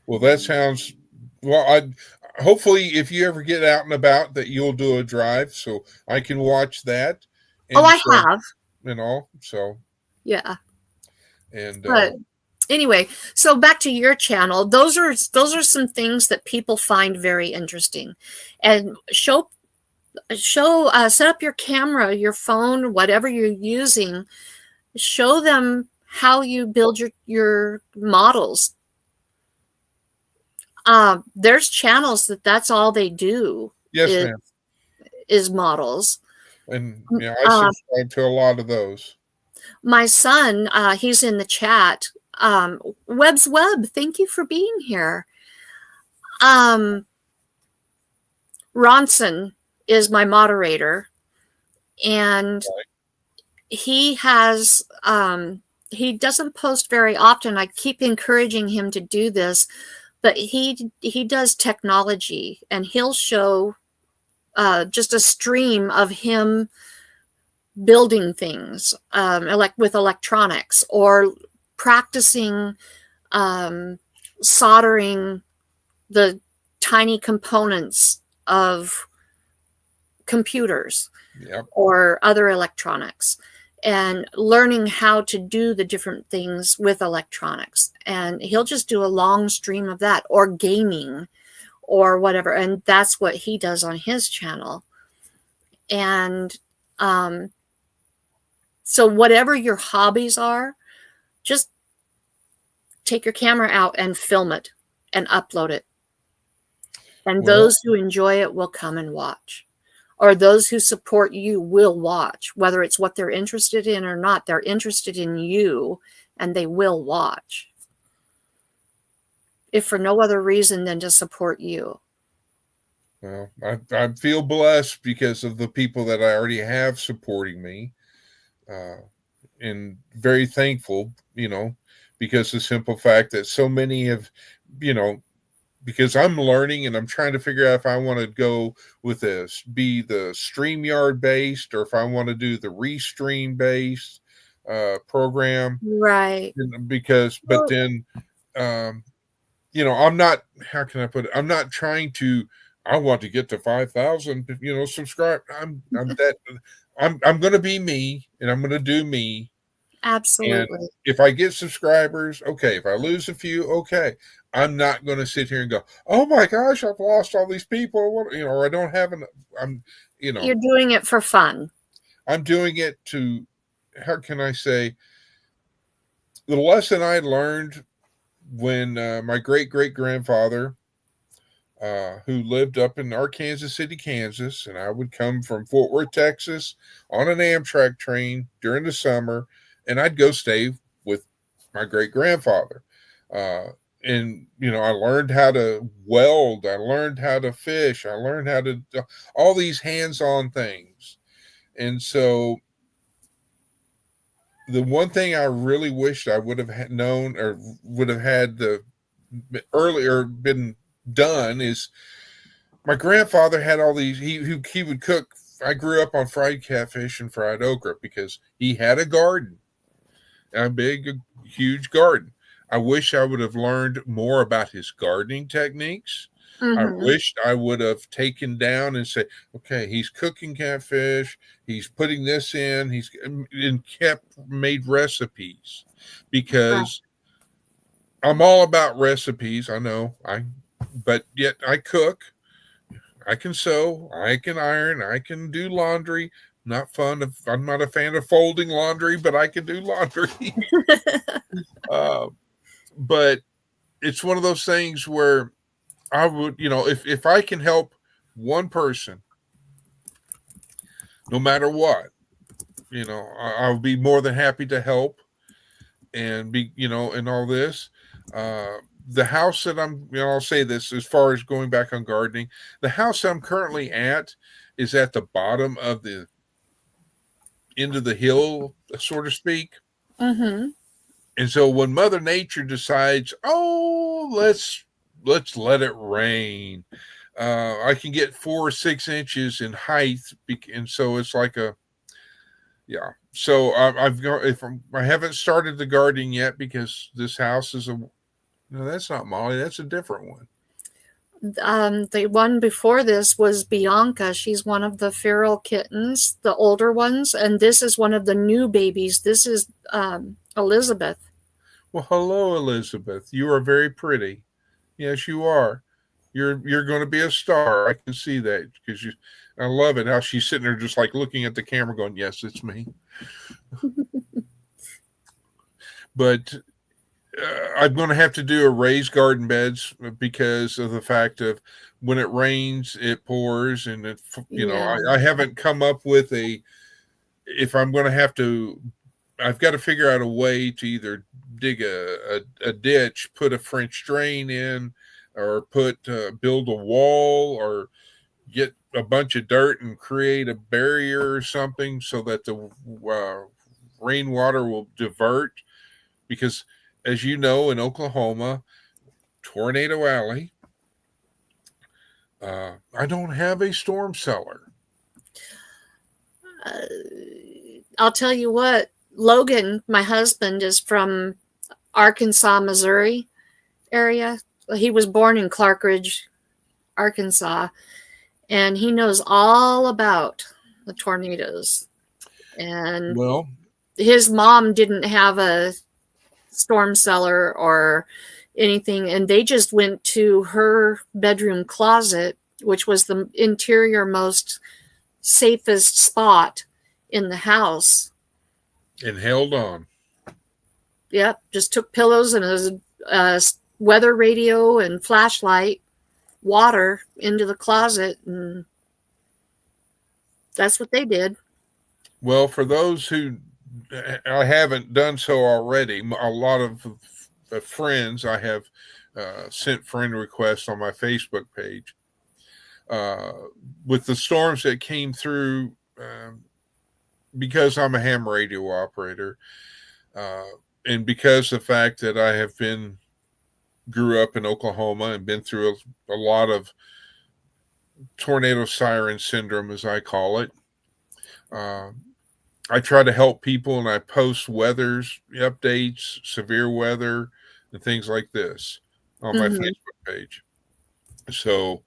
well, that sounds well. Hopefully, if you ever get out and about, that you'll do a drive so I can watch that. And I have, and all. So, yeah. And but anyway, so back to your channel. Those are some things that people find very interesting, and set up your camera, your phone, whatever you're using. Show them how you build your models. There's channels that's all they do. Yes, ma'am. Is models. And yeah, I subscribe to a lot of those. My son, he's in the chat. Webb's Web, thank you for being here. Ronson is my moderator, and he has he doesn't post very often. I keep encouraging him to do this, but he does technology, and he'll show just a stream of him building things with electronics, or practicing soldering the tiny components of computers. Yep. Or other electronics, and learning how to do the different things with electronics. And he'll just do a long stream of that, or gaming or whatever. And that's what he does on his channel. And so whatever your hobbies are, just take your camera out and film it and upload it. And those who enjoy it will come and watch. Or those who support you will watch, whether it's what they're interested in or not. They're interested in you, and they will watch, if for no other reason than to support you. Well, I feel blessed because of the people that I already have supporting me, and very thankful, because the simple fact that so many have, because I'm learning and I'm trying to figure out if I want to go with be the StreamYard based, or if I want to do the Restream based program. Right. But then, I'm not, how can I put it? I'm not trying to, I want to get to 5,000, subscribe. I'm going to be me, and I'm going to do me. Absolutely. And if I get subscribers, okay. If I lose a few, okay. I'm not going to sit here and go, oh my gosh, I've lost all these people, or I don't have You're doing it for fun. I'm doing it to, how can I say, the lesson I learned when my great-great-grandfather, who lived up in Arkansas City, Kansas, and I would come from Fort Worth, Texas, on an Amtrak train during the summer, and I'd go stay with my great-grandfather. And, I learned how to weld. I learned how to fish. I learned how to do all these hands-on things. And so the one thing I really wished I would have known, or would have had earlier been done, is my grandfather had all these, he would cook I grew up on fried catfish and fried okra because he had a garden, a big, huge garden. I wish I would have learned more about his gardening techniques. I Mm-hmm. wished I would have taken down and said, okay, he's cooking catfish, he's putting this in, he's and kept made recipes Right. because I'm all about recipes. But yet I cook, I can sew, I can iron, I can do laundry. I'm not a fan of folding laundry, but I can do laundry. uh, but it's one of those things where I would, if I can help one person, no matter what, I'll be more than happy to help and be, in all this. The house that I'll say this as far as going back on gardening, the house I'm currently at is at the bottom of the end of the hill, so to speak. Mm-hmm. And so when Mother Nature decides, oh, let's let it rain, I can get 4 or 6 inches in height, and so it's like yeah. So I've got I haven't started the gardening yet because this house is no, that's not Molly, that's a different one. The one before this was Bianca. She's one of the feral kittens, the older ones, and this is one of the new babies. This is Elizabeth. Well, hello, Elizabeth. You are very pretty. Yes, you are. You're going to be a star. I can see that because I love it how she's sitting there just like looking at the camera, going, "Yes, it's me." But I'm going to have to do a raised garden beds because of the fact of when it rains, it pours, and Yeah. I haven't come up with if I'm going to have to. I've got to figure out a way to either dig a ditch, put a French drain in, or build a wall, or get a bunch of dirt and create a barrier or something so that the rainwater will divert. Because, as you know, in Oklahoma, Tornado Alley, I don't have a storm cellar. I'll tell you what, Logan, my husband, is from Arkansas, Missouri area. He was born in Clark Ridge, Arkansas, and he knows all about the tornadoes. And Well, his mom didn't have a storm cellar or anything, and they just went to her bedroom closet, which was the interior most safest spot in the house. and held on. Yep, just took pillows and a weather radio and flashlight, water into the closet, and that's what they did. Well, for those who I haven't done so already, a lot of friends I have sent friend requests on my Facebook page. With the storms that came through, because I'm a ham radio operator, and because the fact that I have grew up in Oklahoma and been through a lot of tornado siren syndrome, as I call it. I try to help people and I post weathers, updates, severe weather, and things like this on my Facebook page. So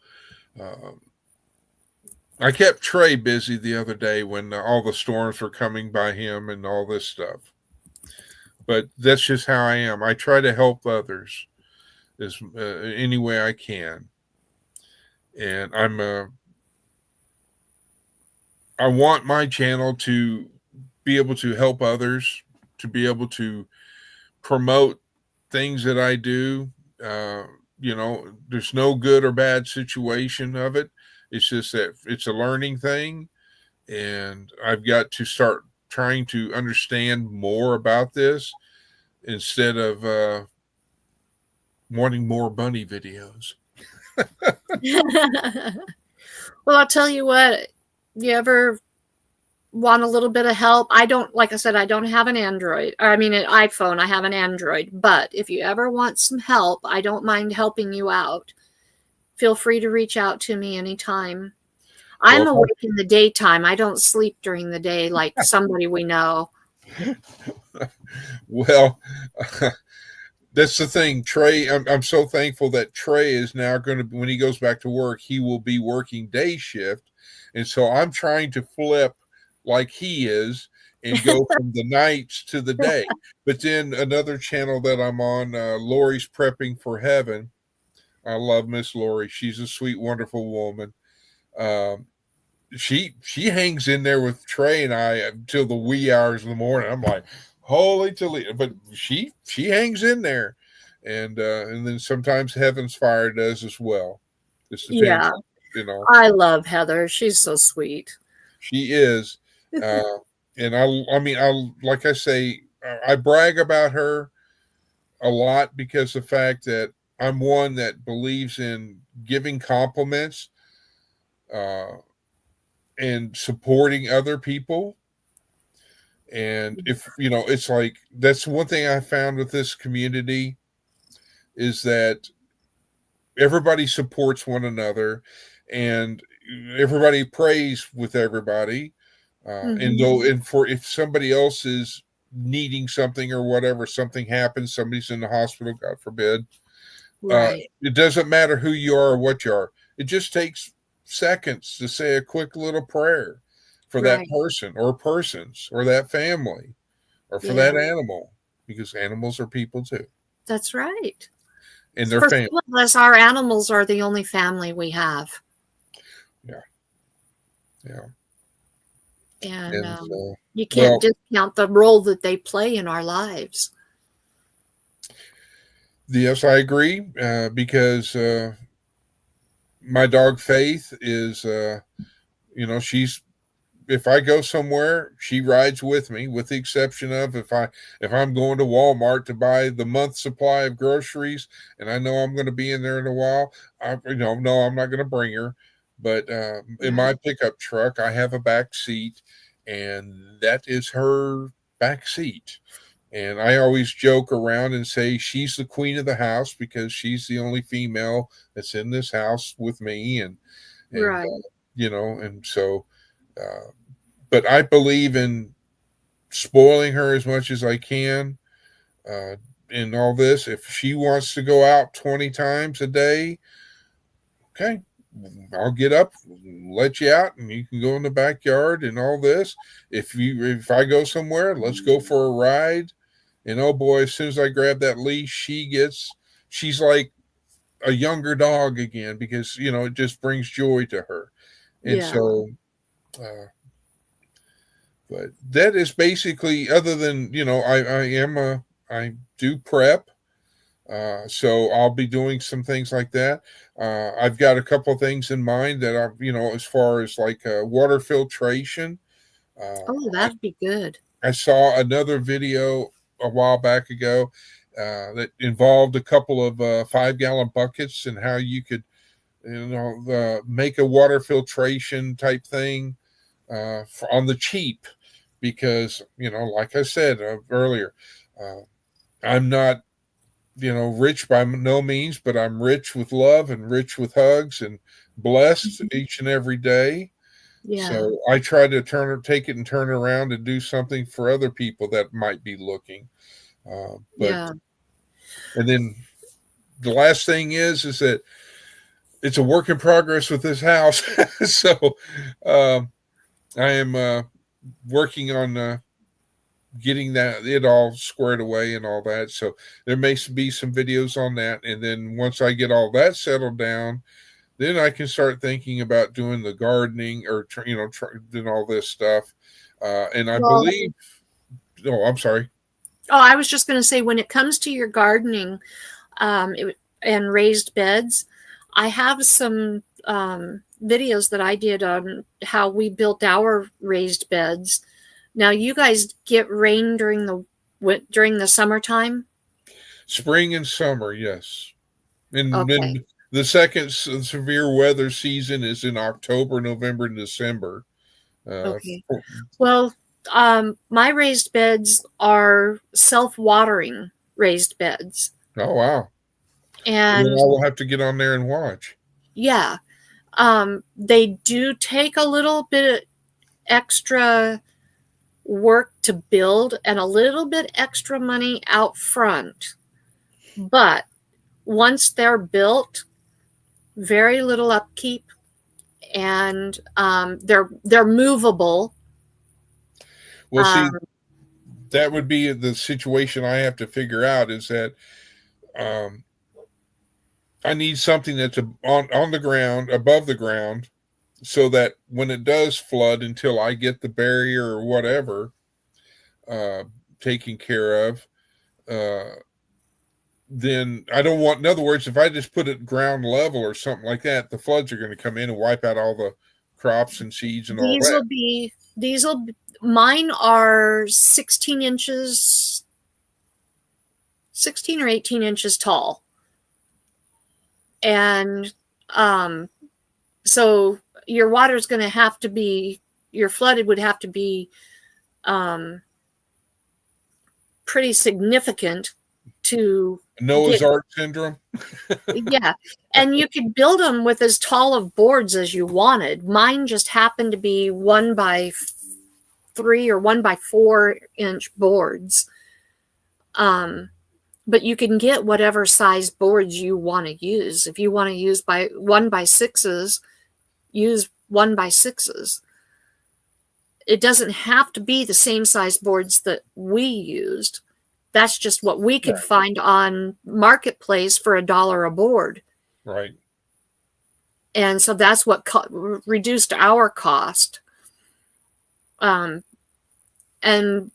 I kept Trey busy the other day when all the storms were coming by him and all this stuff. But that's just how I am. I try to help others any way I can. And I want my channel to be able to help others, to be able to promote things that I do. There's no good or bad situation of it. It's just that it's a learning thing. And I've got to start trying to understand more about this instead of wanting more bunny videos. Well, I'll tell you what, you ever want a little bit of help? Like I said, I don't have an Android. An iPhone. I have an Android. But if you ever want some help, I don't mind helping you out. Feel free to reach out to me anytime. I'm Well, awake in the daytime. I don't sleep during the day like somebody we know. well, that's the thing. Trey, I'm so thankful that Trey is now going to, when he goes back to work, he will be working day shift. And so I'm trying to flip like he is and go from the nights to the day. But then another channel that I'm on, Lori's Prepping for Heaven. I love Miss Lori. She's a sweet, wonderful woman. Um, she hangs in there with Trey and I until the wee hours in the morning. I'm like, holy Toledo! But she hangs in there, and then sometimes Heaven's Fire does as well. Just depends, Yeah, you know. I love Heather. She's so sweet. She is, uh, and I mean, like I say, I brag about her a lot because the fact that I'm one that believes in giving compliments. And supporting other people. And if it's like, that's one thing I found with this community is that everybody supports one another and everybody prays with everybody. And Mhm. though, and for if somebody else is needing something or whatever, something happens, somebody's in the hospital, God forbid, Right, it doesn't matter who you are or what you are. It just takes seconds to say a quick little prayer for that right. person or persons or that family or for Yeah, that animal, because animals are people too, that's right. and their For family. some of us, our animals are the only family we have. Yeah, yeah. And And so, you can't well, discount the role that they play in our lives. yes, I agree, because my dog Faith is, she's, if I go somewhere, she rides with me, with the exception of if I'm going to Walmart to buy the month's supply of groceries, and I know I'm going to be in there in a while. No, I'm not going to bring her. But in Right. my pickup truck, I have a back seat, and that is her back seat. And I always joke around and say she's the queen of the house because she's the only female that's in this house with me, and Right. and so. But I believe in spoiling her as much as I can uh, in all this. If she wants to go out 20 times a day, okay, I'll get up, let you out, and you can go in the backyard and all this. If I go somewhere, let's go for a ride. And oh boy, as soon as I grab that leash, she's like a younger dog again because it just brings joy to her. And Yeah. so but that is basically, other than I do prep, so I'll be doing some things like that. I've got a couple of things in mind that I, as far as like water filtration. Oh, I, that'd be good. I saw another video a while back ago that involved a couple of 5-gallon buckets and how you could make a water filtration type thing on the cheap, because like I said earlier, uh, I'm not rich by no means, but I'm rich with love and rich with hugs and blessed each and every day. Yeah. So I try to take it and turn around and do something for other people that might be looking. But Yeah. and then the last thing is that it's a work in progress with this house. So um, I am working on getting it all squared away and all that. So there may be some videos on that. And then once I get all that settled down, then I can start thinking about doing the gardening or, doing all this stuff. And I Well, believe, oh, I'm sorry. oh, I was just going to say, when it comes to your gardening and raised beds, I have some videos that I did on how we built our raised beds. Now, you guys get rain during the summertime? Spring and summer, yes. And Okay. then the second severe weather season is in October, November, and December. Uh, Okay. Well, my raised beds are self-watering raised beds. oh, wow. Well, then And I will have to get on there and watch. yeah, They do take a little bit extra work to build and a little bit extra money out front. But once they're built, very little upkeep, and they're movable. Well, see, that would be the situation I have to figure out, is that I need something that's on the ground, above the ground, so that when it does flood, until I get the barrier or whatever taken care of, then I don't want, in other words, if I just put it ground level or something like that, the floods are going to come in and wipe out all the crops and seeds and all that. Mine are 16 inches, 16 or 18 inches tall. And so your water's going to have to be, your flooded would have to be pretty significant to Noah's Ark syndrome. Yeah. And you could build them with as tall of boards as you wanted. Mine just happened to be 1x3 or 1x4 inch boards. But you can get whatever size boards you want to use. If you want to use 1x6s, use 1x6s. It doesn't have to be the same size boards that we used. That's just what we could find on Marketplace for $1 a board. Right. And so that's what reduced our cost. And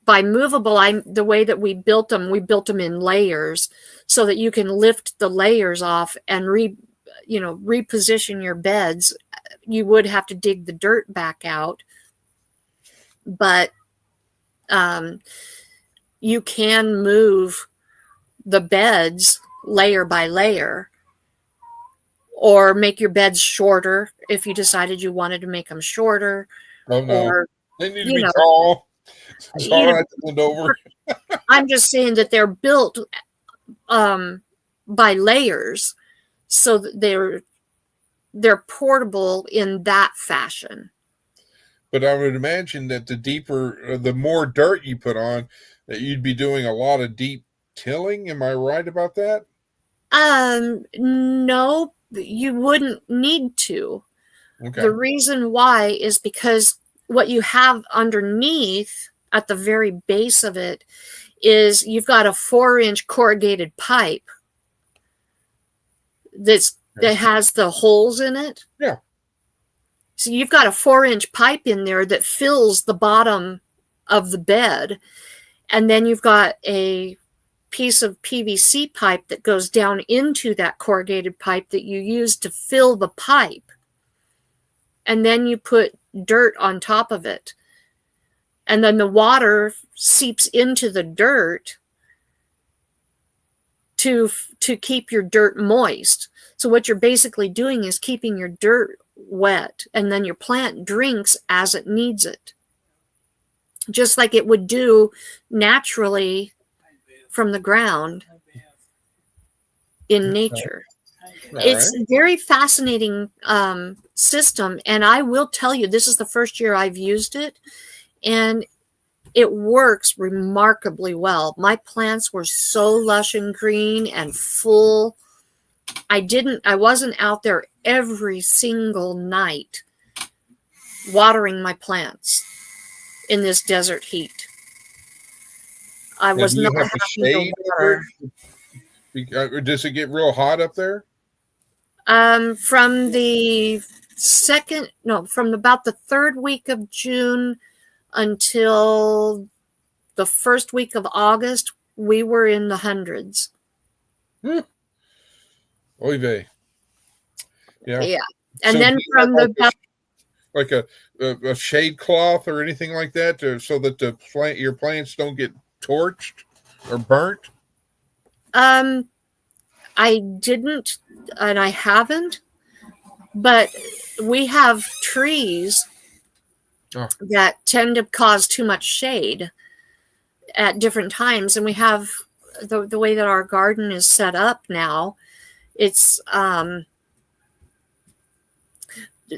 by movable, the way that we built them in layers so that you can lift the layers off and reposition your beds. You would have to dig the dirt back out, but you can move the beds layer by layer, or make your beds shorter if you decided you wanted to make them shorter. Oh no, or, they need to be tall. Over. I'm just saying that they're built by layers, so that they're portable in that fashion. But I would imagine that the more dirt you put on, that you'd be doing a lot of deep tilling. Am I right about that? No, you wouldn't need to. Okay. The reason why is because what you have underneath at the very base of it is you've got a 4-inch corrugated pipe that has the holes in it. Yeah. So you've got a 4-inch pipe in there that fills the bottom of the bed. And then you've got a piece of PVC pipe that goes down into that corrugated pipe that you use to fill the pipe. And then you put dirt on top of it. And then the water seeps into the dirt to keep your dirt moist. So what you're basically doing is keeping your dirt wet, and then your plant drinks as it needs it, just like it would do naturally from the ground in nature. It's a very fascinating system, and I will tell you, this is the first year I've used it, and it works remarkably well. My plants were so lush and green and full. I wasn't out there every single night watering my plants in this desert heat. I was not having to water. Or does it get real hot up there? From about the 3rd week of June until the 1st week of August, we were in the hundreds. Oy vey. Yeah. Yeah. And so then from like a shade cloth or anything like that, so that your plants don't get torched or burnt? I didn't, and I haven't, but we have trees that tend to cause too much shade at different times, and we have the way that our garden is set up now. It's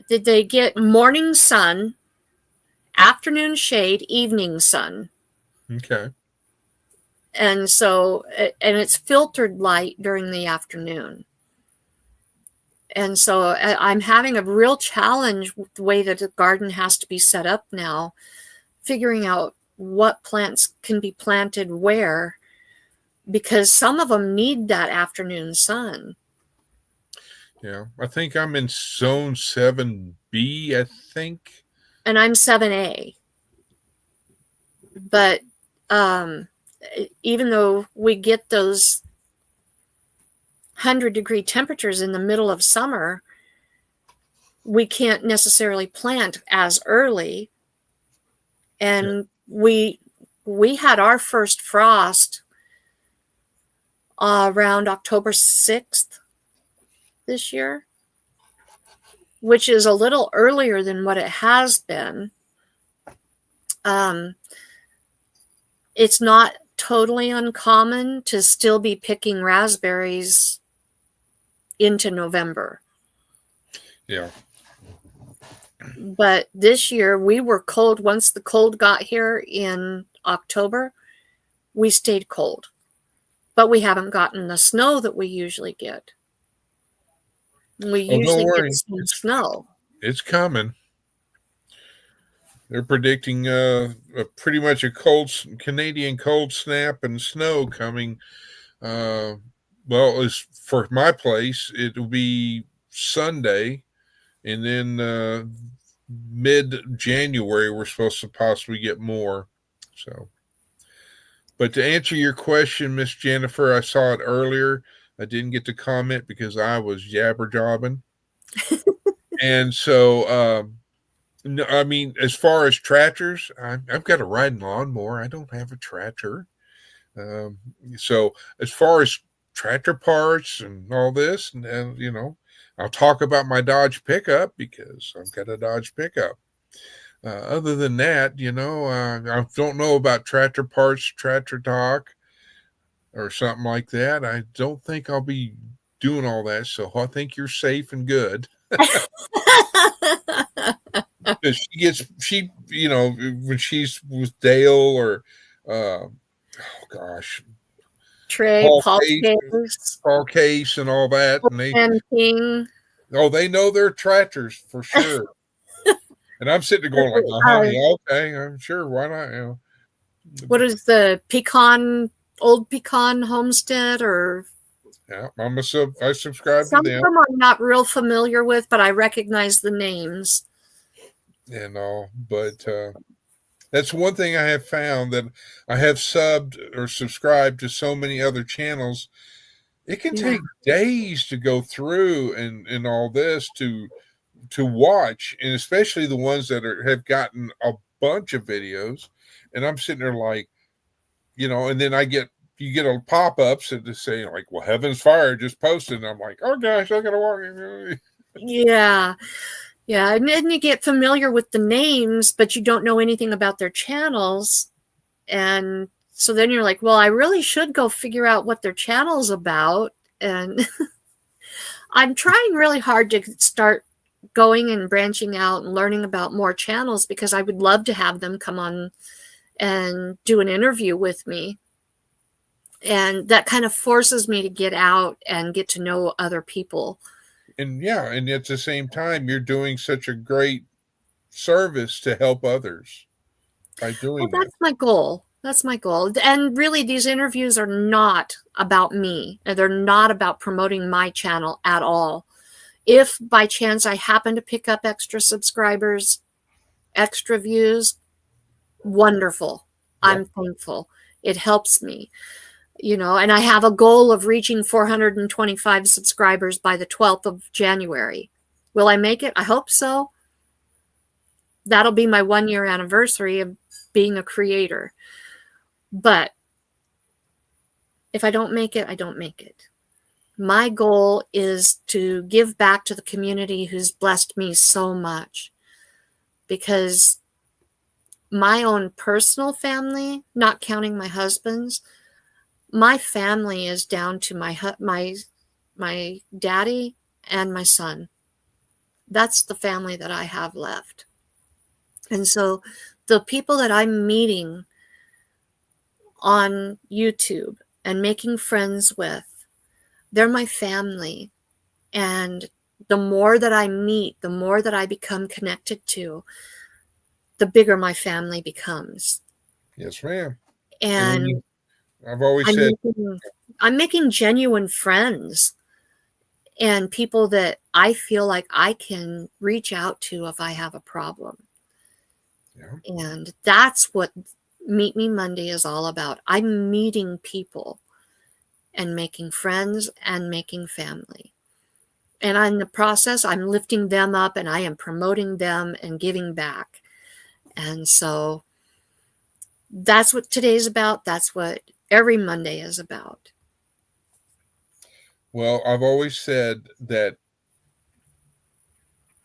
they get morning sun, afternoon shade, evening sun. Okay. And so, and it's filtered light during the afternoon. And so I'm having a real challenge with the way that the garden has to be set up now, figuring out what plants can be planted where, because some of them need that afternoon sun. Yeah, I think I'm in zone 7B, I think. And I'm 7A. But even though we get those 100-degree temperatures in the middle of summer, we can't necessarily plant as early. And we had our first frost around October 6th this year, which is a little earlier than what it has been. It's not totally uncommon to still be picking raspberries into November. Yeah. But this year we were cold. Once the cold got here in October, we stayed cold. But we haven't gotten the snow that we usually get. We usually get some snow. It's coming. They're predicting pretty much a Canadian cold snap and snow coming. Well, as for my place, it'll be Sunday, and then mid-January we're supposed to possibly get more. So, but to answer your question, Miss Jennifer, I saw it earlier. I didn't get to comment because I was jabber-jobbing. And so, no, I mean, as far as tractors, I've got a riding lawnmower. I don't have a tractor. So as far as tractor parts and all this, and you know, I'll talk about my Dodge pickup because I've got a Dodge pickup. Other than that, you know, I don't know about tractor parts, tractor talk, or something like that. I don't think I'll be doing all that. So I think you're safe and good. She you know, when she's with Dale or oh gosh, Trey, Paul Case and all that, and King. they know their tractors for sure. And I'm sitting there going like, yeah, okay, I'm sure, why not? You know. What is the old Pecan Homestead or? Yeah, I subscribe Some to them. of them I'm not real familiar with, but I recognize the names. And all, but that's one thing I have found, that I have subbed or subscribed to so many other channels. It can take days to go through and all this to watch, and especially the ones that have gotten a bunch of videos. And I'm sitting there like, you know, and then you get a pop-ups that just say like, well, Heaven's Fire just posted, and I'm like, oh gosh, I gotta walk. Yeah. Yeah, and then you get familiar with the names, but you don't know anything about their channels. And so then you're like, well, I really should go figure out what their channel's about. And I'm trying really hard to start going and branching out and learning about more channels, because I would love to have them come on and do an interview with me. And that kind of forces me to get out and get to know other people. And yeah, and at the same time, you're doing such a great service to help others by doing that. That's my goal. That's my goal. And really, these interviews are not about me. They're not about promoting my channel at all. If by chance I happen to pick up extra subscribers, extra views, wonderful. Yep. I'm thankful. It helps me. You know, and I have a goal of reaching 425 subscribers by the 12th of January. Will I make it? I hope so. That'll be my 1-year anniversary of being a creator. But if I don't make it, I don't make it. My goal is to give back to the community who's blessed me so much. Because my own personal family, not counting my husband's, my family is down to my daddy and my son. That's the family that I have left. And so the people that I'm meeting on YouTube and making friends with, they're my family. And the more that I meet, the more that I become connected to, the bigger my family becomes. Yes, ma'am. And I've always I'm said, making genuine friends and people that I feel like I can reach out to if I have a problem. yeah. And that's what Meet Me Monday is all about. I'm meeting people and making friends and making family. And in the process, I'm lifting them up and I am promoting them and giving back. And so that's what today's about. That's what every Monday is about. Well, I've always said that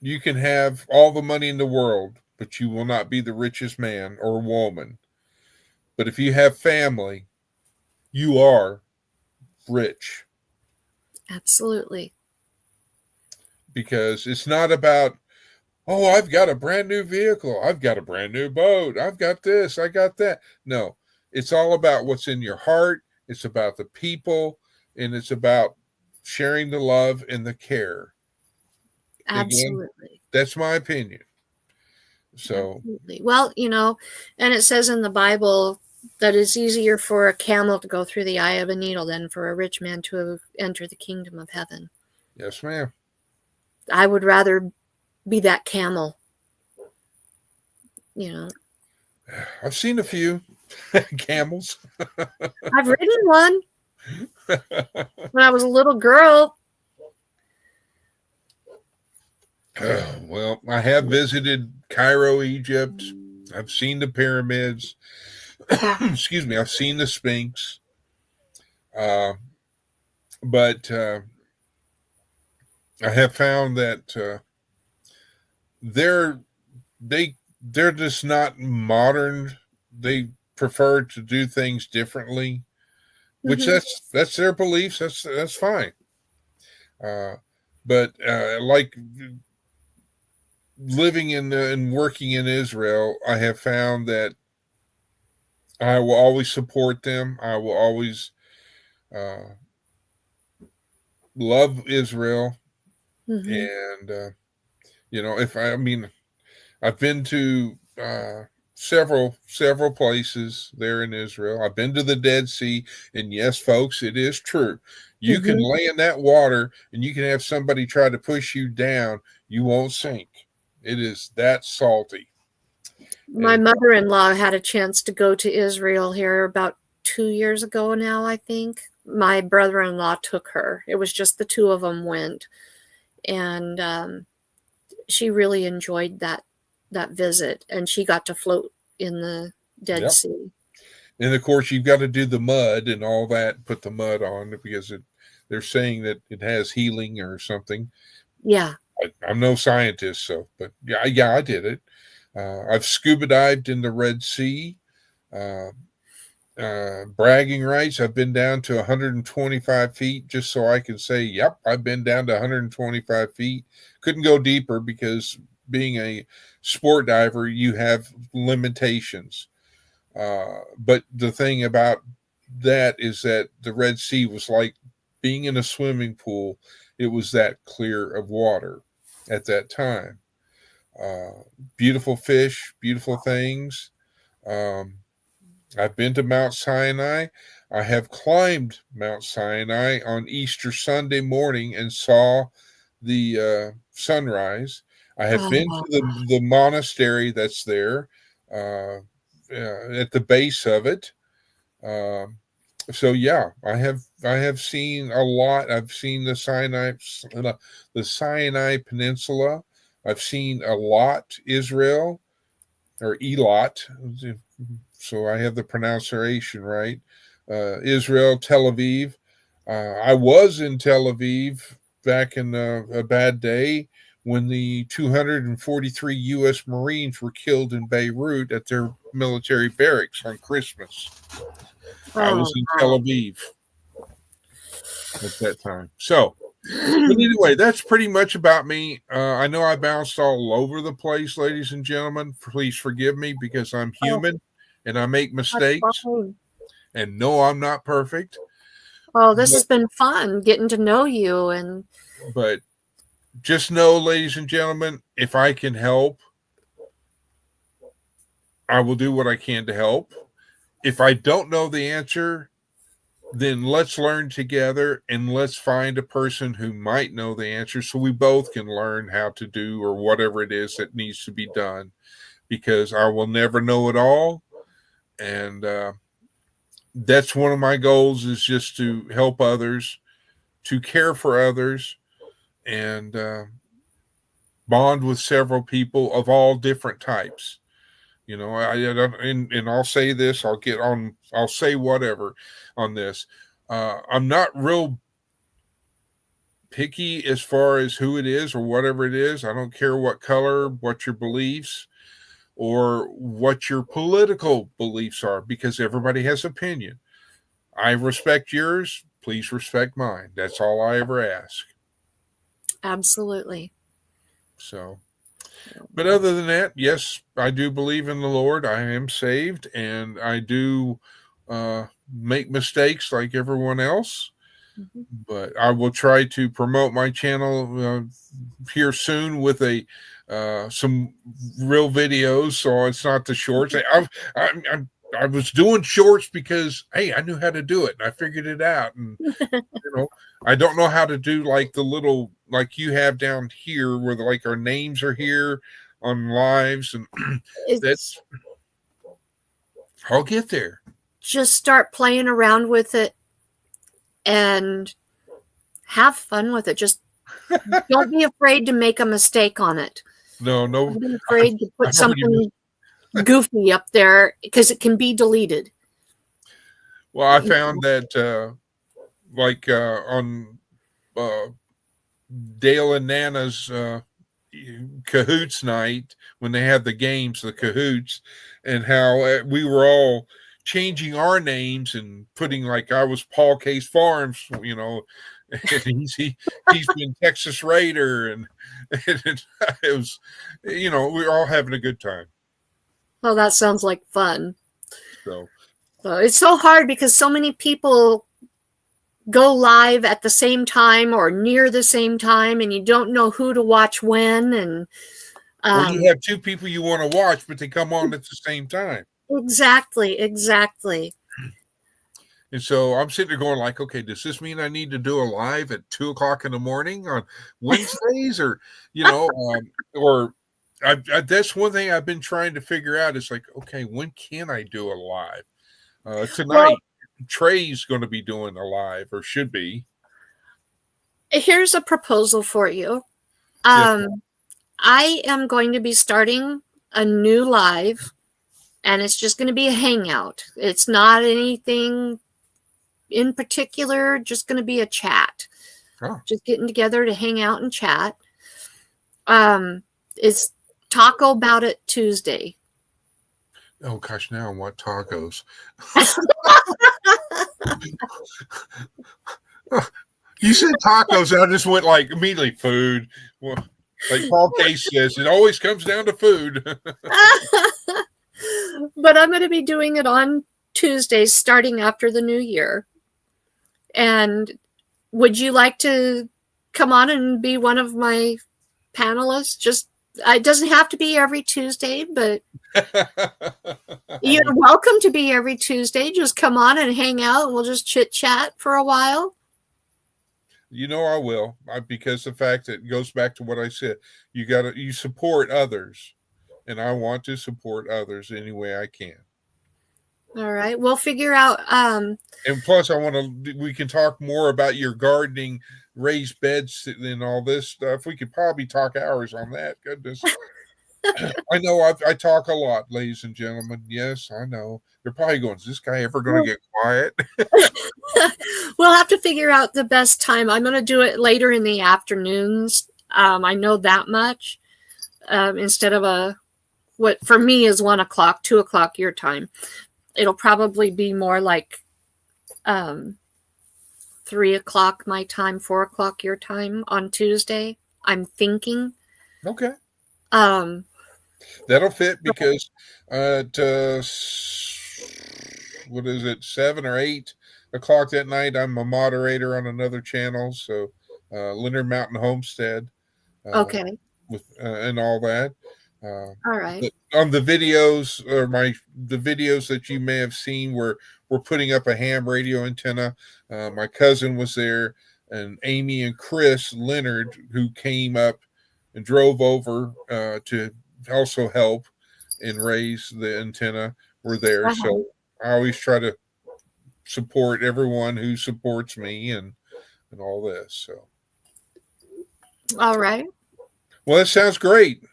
you can have all the money in the world, but you will not be the richest man or woman. But if you have family, you are rich, Absolutely. because it's not about, oh, I've got a brand new vehicle, I've got a brand new boat, I've got this, I got that. No, it's all about what's in your heart. It's about the people, and it's about sharing the love and the care. Again, Absolutely. that's my opinion. So, Absolutely. Well, and it says in the Bible that it's easier for a camel to go through the eye of a needle than for a rich man to enter the kingdom of heaven. yes, ma'am. I would rather be that camel, you know. I've seen a few camels. I've ridden one when I was a little girl. Well, I have visited Cairo, Egypt. I've seen the pyramids. Excuse me. I've seen the Sphinx. But I have found that they're they're just not modern. They prefer to do things differently, which that's their beliefs. That's fine. But like living in and working in Israel, I have found that I will always support them. I will always uh, love Israel, and if I mean, I've been to several places there in Israel. I've been to the Dead Sea, and yes, folks, it is true. You can lay in that water, and you can have somebody try to push you down. You won't sink. It is that salty. My mother-in-law had a chance to go to Israel here about 2 years ago now, I think. My brother-in-law took her. It was just the two of them went. And she really enjoyed that visit, and she got to float in the Dead Sea. And of course, you've got to do the mud and all that, put the mud on, because they're saying that it has healing or something. Yeah. I'm no scientist, but yeah, I did it. I've scuba dived in the Red Sea. Bragging rights, I've been down to 125 feet just so I can say, yep, I've been down to 125 feet. Couldn't go deeper because being a sport diver, you have limitations. But the thing about that is that the Red Sea was like being in a swimming pool. It was that clear of water at that time. Beautiful fish, beautiful things. I've been to Mount Sinai. I have climbed Mount Sinai on Easter Sunday morning and saw the sunrise. I have been to the monastery that's there at the base of it. So yeah, I have seen a lot. I've seen the Sinai Peninsula. I've seen a lot Israel or Elot. So I have the pronunciation right. Israel, Tel Aviv. I was in Tel Aviv back in a bad day when the 243 U.S. Marines were killed in Beirut at their military barracks on Christmas. I was in Tel Aviv at that time. So But anyway, that's pretty much about me. I know I bounced all over the place, ladies and gentlemen. Please forgive me because I'm human and I make mistakes. And no, I'm not perfect. Oh, this has been fun getting to know you. But just know, ladies and gentlemen, if I can help, I will do what I can to help. If I don't know the answer, then let's learn together and let's find a person who might know the answer so we both can learn how to do or whatever it is that needs to be done, because I will never know it all. And that's one of my goals, is just to help others, to care for others, and bond with several people of all different types. You know, and I'll say this, I'll say whatever on this. I'm not real picky as far as who it is or whatever it is. I don't care what color, what your beliefs, or what your political beliefs are, because everybody has opinion. I respect yours. Please respect mine. That's all I ever ask. Absolutely. So, but other than that, yes, I do believe in the Lord. I am saved, and I do make mistakes like everyone else. Mm-hmm. But I will try to promote my channel here soon with some real videos, so it's not the shorts. I was doing shorts because, hey, I knew how to do it, and I figured it out. And I don't know how to do like the little, like you have down here, where like our names are here on lives, and that's. I'll get there. Just start playing around with it and have fun with it. Just don't be afraid to make a mistake on it. No. Don't be afraid to put something goofy up there, because it can be deleted. Well, I found that on Dale and Nana's Cahoots night, when they had the games, the Cahoots, and how we were all changing our names and putting, like, I was Paul Case Farms, and he's been Texas Raider, and it was, we were all having a good time. Well, that sounds like fun. So it's so hard because so many people go live at the same time or near the same time, and you don't know who to watch when. And or you have two people you want to watch, but they come on at the same time. Exactly. And so I'm sitting there going like, okay, does this mean I need to do a live at 2:00 in the morning on Wednesdays, or or that's one thing I've been trying to figure out. Is like, okay, when can I do a live? Tonight, Trey's going to be doing a live, or should be. Here's a proposal for you. Yes. I am going to be starting a new live, and it's just going to be a hangout. It's not anything in particular, just going to be a chat. Oh. Just getting together to hang out and chat. It's Taco About It Tuesday. Oh gosh, now I want tacos. You said tacos, and I just went like immediately food. Well, like Paul Case says, it always comes down to food. But I'm going to be doing it on Tuesdays starting after the new year. And would you like to come on and be one of my panelists? Just, it doesn't have to be every Tuesday, but you're welcome to be every Tuesday. Just come on and hang out, and we'll just chit chat for a while. I will, because the fact that it goes back to what I said, you support others, and I want to support others any way I can. All right, we'll figure out. And plus, we can talk more about your gardening, raised beds, and all this stuff. We could probably talk hours on that. Goodness. I know I talk a lot, ladies and gentlemen. Yes, I know. They're probably going, is this guy ever going to get quiet? We'll have to figure out the best time. I'm going to do it later in the afternoons. I know that much. Instead of what for me is 1 o'clock, 2 o'clock your time. It'll probably be more like 3 3 o'clock my time, 4 o'clock your time on Tuesday. I'm thinking. Okay. Um, That'll fit because at what is it, 7 or 8 o'clock that night, I'm a moderator on another channel. So Leonard Mountain Homestead okay. with and all that. All right. On the videos or the videos that you may have seen where we're putting up a ham radio antenna. My cousin was there, and Amy and Cris Leonard, who came up and drove over to also help and raise the antenna, were there. So I always try to support everyone who supports me and all this. So All right. well, that sounds great.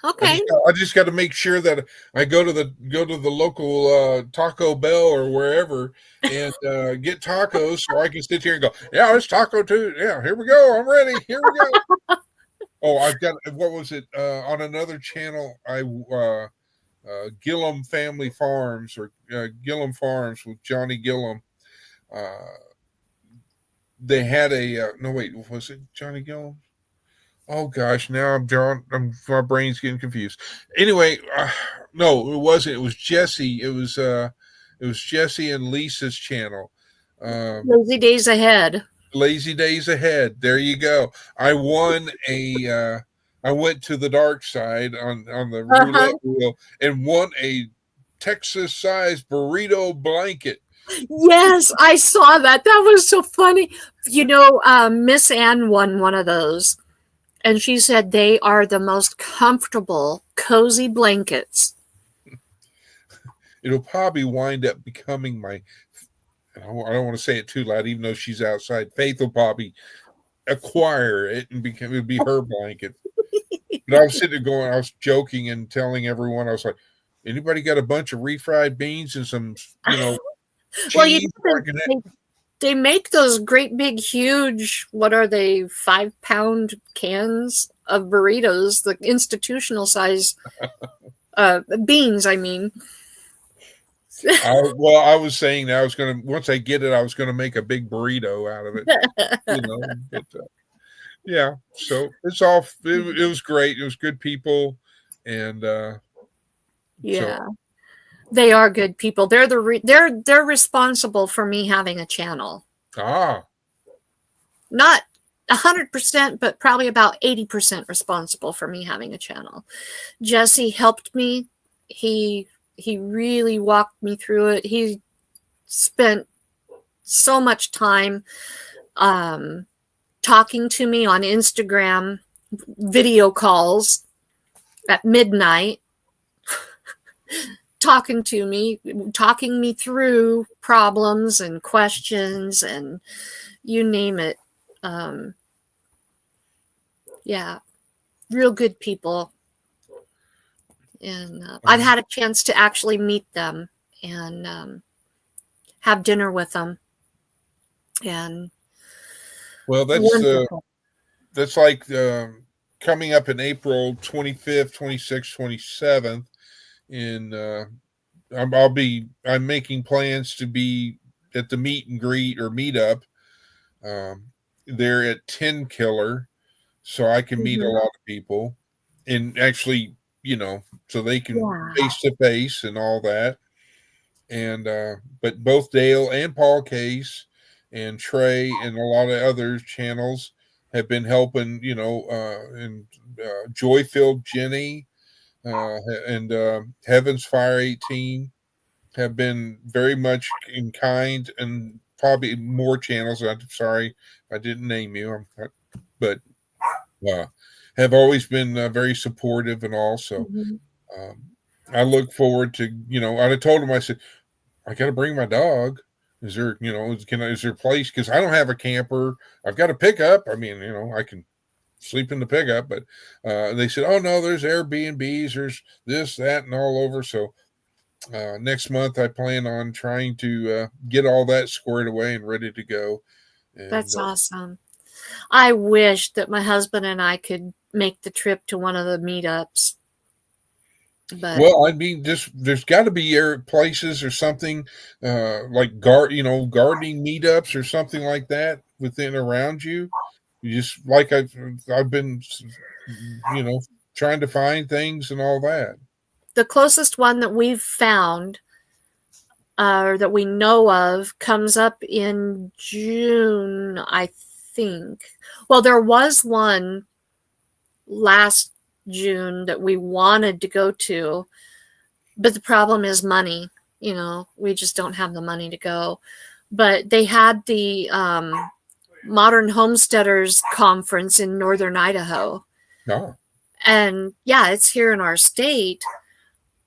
Okay. I just got to make sure that I go to the local Taco Bell or wherever and get tacos so I can sit here and go, yeah, it's Taco Tuesday. Yeah, here we go. I'm ready. Here we go. Oh, I've got, what was it? On another channel, Gillum Family Farms or Gillum Farms with Johnny Gillum. They had no, wait, was it Johnny Gillum? Oh gosh, now my brain's getting confused. Anyway, no, it wasn't. It was Jesse. It was Jesse and Lisa's channel. Lazy Days Ahead. Lazy Days Ahead. There you go. I won I went to the dark side on the roulette wheel and won a Texas-sized burrito blanket. Yes, I saw that. That was so funny. You know, Miss Ann won one of those. And she said they are the most comfortable, cozy blankets. It'll probably wind up becoming my, I don't want to say it too loud, even though she's outside. Faith will probably acquire it and it'll be her blanket. But I was sitting there going, I was joking and telling everyone, I was like, anybody got a bunch of refried beans and some, cheese? Well, they make those great big huge, what are they, 5-pound cans of burritos, the institutional size beans, I mean. I was saying that once I get it, I was gonna make a big burrito out of it. But, yeah, so it was great. It was good people, and yeah. So. They are good people. They're responsible for me having a channel. Not 100%, but probably about 80% responsible for me having a channel. Jesse helped me. He really walked me through it. He spent so much time talking to me on Instagram, video calls at midnight. Talking me through problems and questions and you name it. Yeah, real good people. And I've had a chance to actually meet them and have dinner with them. And well, that's like coming up in April 25th, 26th, 27th. I'm making plans to be at the meet and greet or meetup there at 10 Killer, so I can meet a lot of people and actually, so they can face to face and all that. And but both Dale and Paul Case and Trey and a lot of other channels have been helping, and Joy-Filled Jenny. And Heaven's Fire 18 have been very much in kind, and probably more channels. I'm sorry I didn't name you, but have always been very supportive and all. So I look forward to, I told him, I said, I got to bring my dog. Is there, is there a place? Because I don't have a camper. I've got a pickup. I mean, I can sleep in the pickup, but they said, oh no, there's Airbnbs, there's this, that, and all over. So next month I plan on trying to get all that squared away and ready to go. And, that's awesome. I wish that my husband and I could make the trip to one of the meetups. But Well, I mean, just there's got to be places or something like gardening meetups or something like that within around you. You just like I've been, trying to find things and all that. the closest one that we've found, or that we know of, comes up in June, I think. Well, there was one last June that we wanted to go to, but the problem is money. We just don't have the money to go. But they had the Modern Homesteaders Conference in northern Idaho. Oh, And yeah, it's here in our state,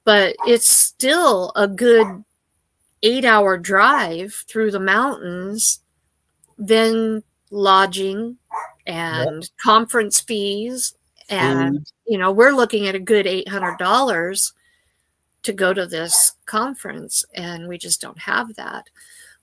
but it's still a good 8-hour drive through the mountains, then lodging and yep. conference fees. And, Food. we're looking at a good $800 to go to this conference, and we just don't have that.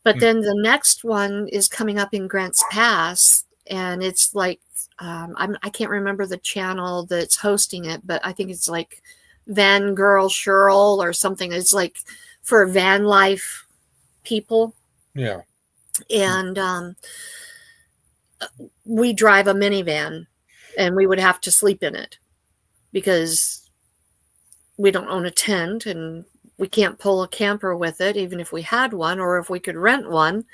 But then the next one is coming up in Grants Pass, and it's like, I can't remember the channel that's hosting it, but I think it's like Van Girl Shirl or something. It's like for van life people. Yeah. And we drive a minivan, and we would have to sleep in it because we don't own a tent, and we can't pull a camper with it, even if we had one or if we could rent one.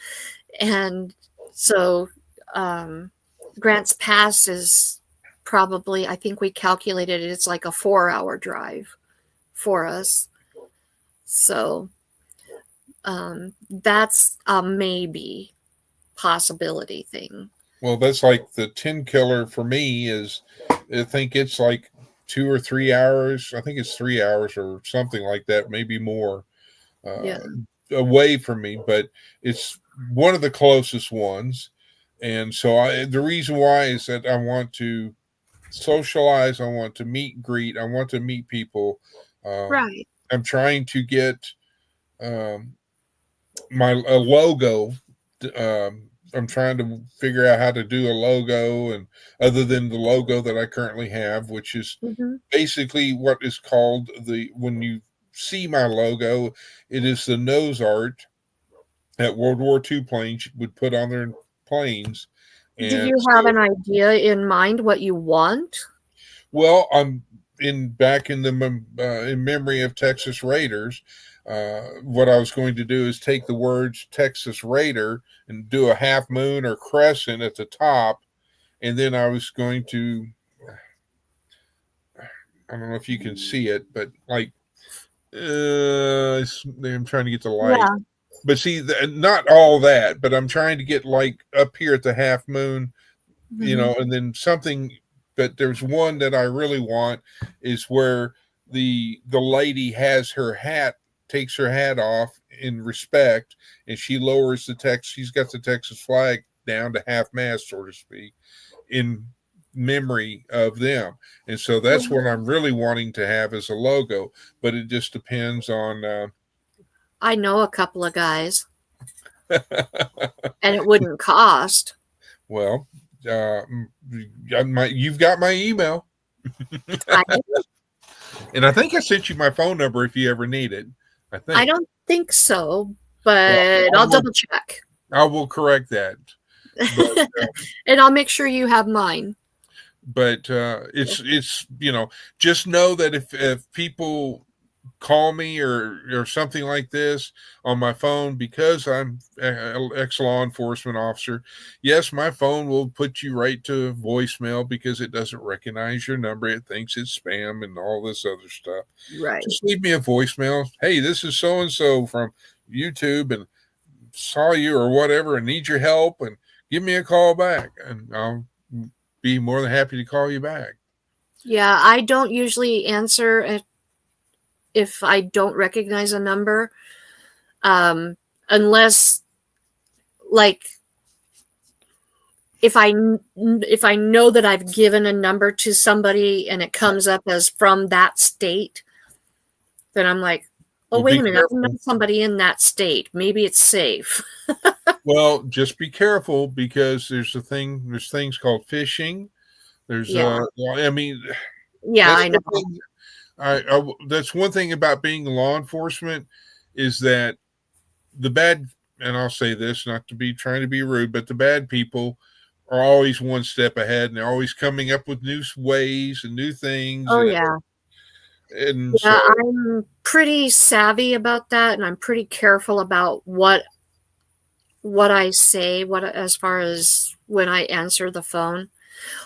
And so Grants Pass is probably, I think we calculated it's like a 4-hour drive for us. So that's a maybe possibility thing. Well, that's like the 10 killer for me is, I think it's like 2 or 3 hours. I think it's 3 hours or something like that, maybe more Yeah. away from me, but it's one of the closest ones. And so the reason why is that I want to socialize. I want to meet and greet. I want to meet people. Right. I'm trying to get my a logo. I'm trying to figure out how to do a logo, and other than the logo that I currently have, which is basically what is called when you see my logo, it is the nose art that World War II planes would put on their planes. Do And you have an idea in mind what you want? well, I'm back in in memory of Texas Raiders. What I was going to do is take the words Texas Raider and do a half moon or crescent at the top, and then I was going to, I don't know if you can see it, but like I'm trying to get the light. Yeah. But see, not all that, but I'm trying to get like up here at the half moon, and then something. But there's one that I really want is where the lady has takes her hat off in respect, and she lowers she's got the Texas flag down to half mast, so to speak, in memory of them. And so that's what I'm really wanting to have as a logo, but it just depends on I know a couple of guys, and it wouldn't cost. well, you've got my email. And I think I sent you my phone number if you ever need it. I don't think so, but I'll double check. I will correct that. But, and I'll make sure you have mine. But it's just know that if people call me or something like this on my phone, because I'm an ex-law enforcement officer, yes, my phone will put you right to voicemail because it doesn't recognize your number. It thinks it's spam and all this other stuff. Right. Just leave me a voicemail. Hey, this is so-and-so from YouTube and saw you or whatever and need your help, and give me a call back, and I'll be more than happy to call you back. Yeah, I don't usually answer if I don't recognize a number, unless, like, if I know that I've given a number to somebody and it comes up as from that state, then I'm like, oh, wait a minute, I know somebody in that state. Maybe it's safe. Well, just be careful, because there's things called phishing. There's I mean, yeah, I know. That's one thing about being law enforcement is that the bad, and I'll say this not to be trying to be rude, but the bad people are always one step ahead, and they're always coming up with new ways and new things. Oh, yeah. And Yeah, so, I'm pretty savvy about that, and I'm pretty careful about what I say, as far as when I answer the phone.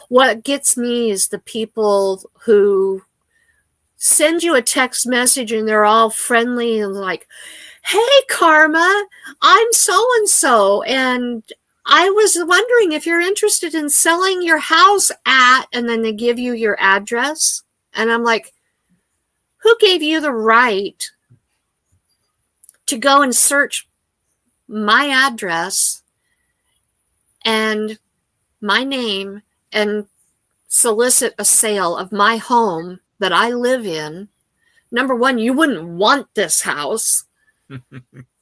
What gets me is the people who send you a text message and they're all friendly and like, "Hey, Karma, I'm so and so, and I was wondering if you're interested in selling your house at," and then they give you your address. And I'm like, who gave you the right to go and search my address and my name and solicit a sale of my home that I live in? Number one, you wouldn't want this house.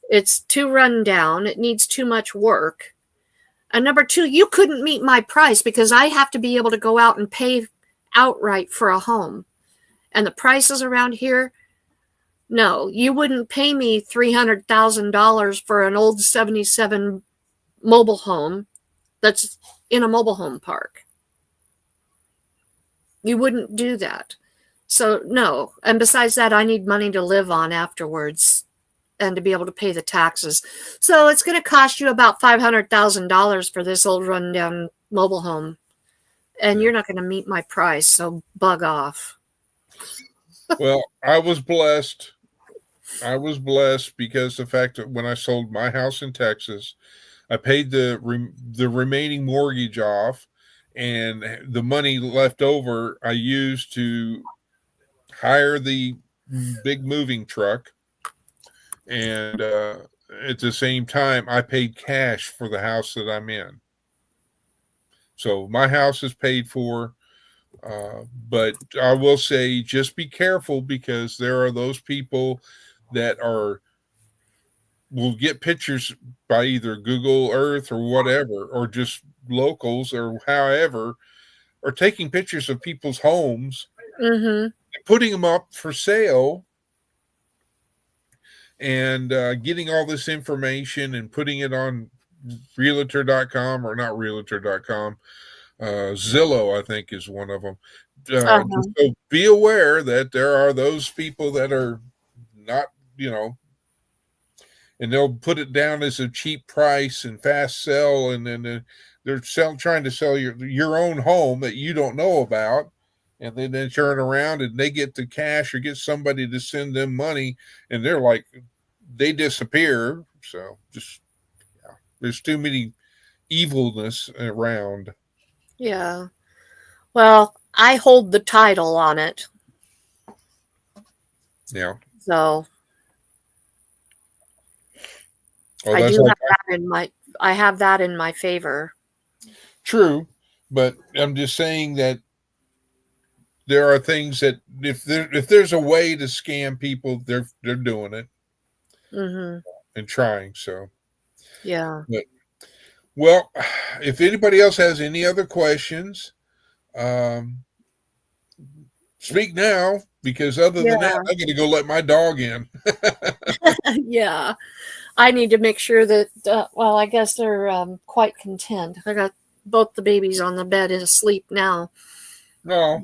It's too run down. It needs too much work. And number two, you couldn't meet my price because I have to be able to go out and pay outright for a home. And the prices around here, no, you wouldn't pay me $300,000 for an old 77 mobile home that's in a mobile home park. You wouldn't do that. So no. And besides that, I need money to live on afterwards and to be able to pay the taxes. So it's going to cost you about $500,000 for this old rundown mobile home. And you're not going to meet my price, so bug off. well, I was blessed. I was blessed because the fact that when I sold my house in Texas, I paid the remaining mortgage off, and the money left over I used to hire the big moving truck. And at the same time, I paid cash for the house that I'm in. So my house is paid for. But I will say, just be careful, because there are those people that will get pictures by either Google Earth or whatever, or just locals or however, are taking pictures of people's homes and putting them up for sale, and getting all this information and putting it on realtor.com, or not realtor.com, Zillow, I think, is one of them. So be aware that there are those people that are not, and they'll put it down as a cheap price and fast sell, and then they're trying to sell your own home that you don't know about, and then they turn around and they get the cash or get somebody to send them money, and they're like, they disappear. So just, there's too many evilness around. Yeah. Well, I hold the title on it. Yeah. So I do have that in my. I have that in my favor. True, but I'm just saying that there are things that if there's a way to scam people, they're doing it and trying. So yeah. But, well, if anybody else has any other questions, speak now, because other than that, I'm going to go let my dog in. Yeah. I need to make sure that, well, I guess they're quite content. I got both the babies on the bed and asleep now. No.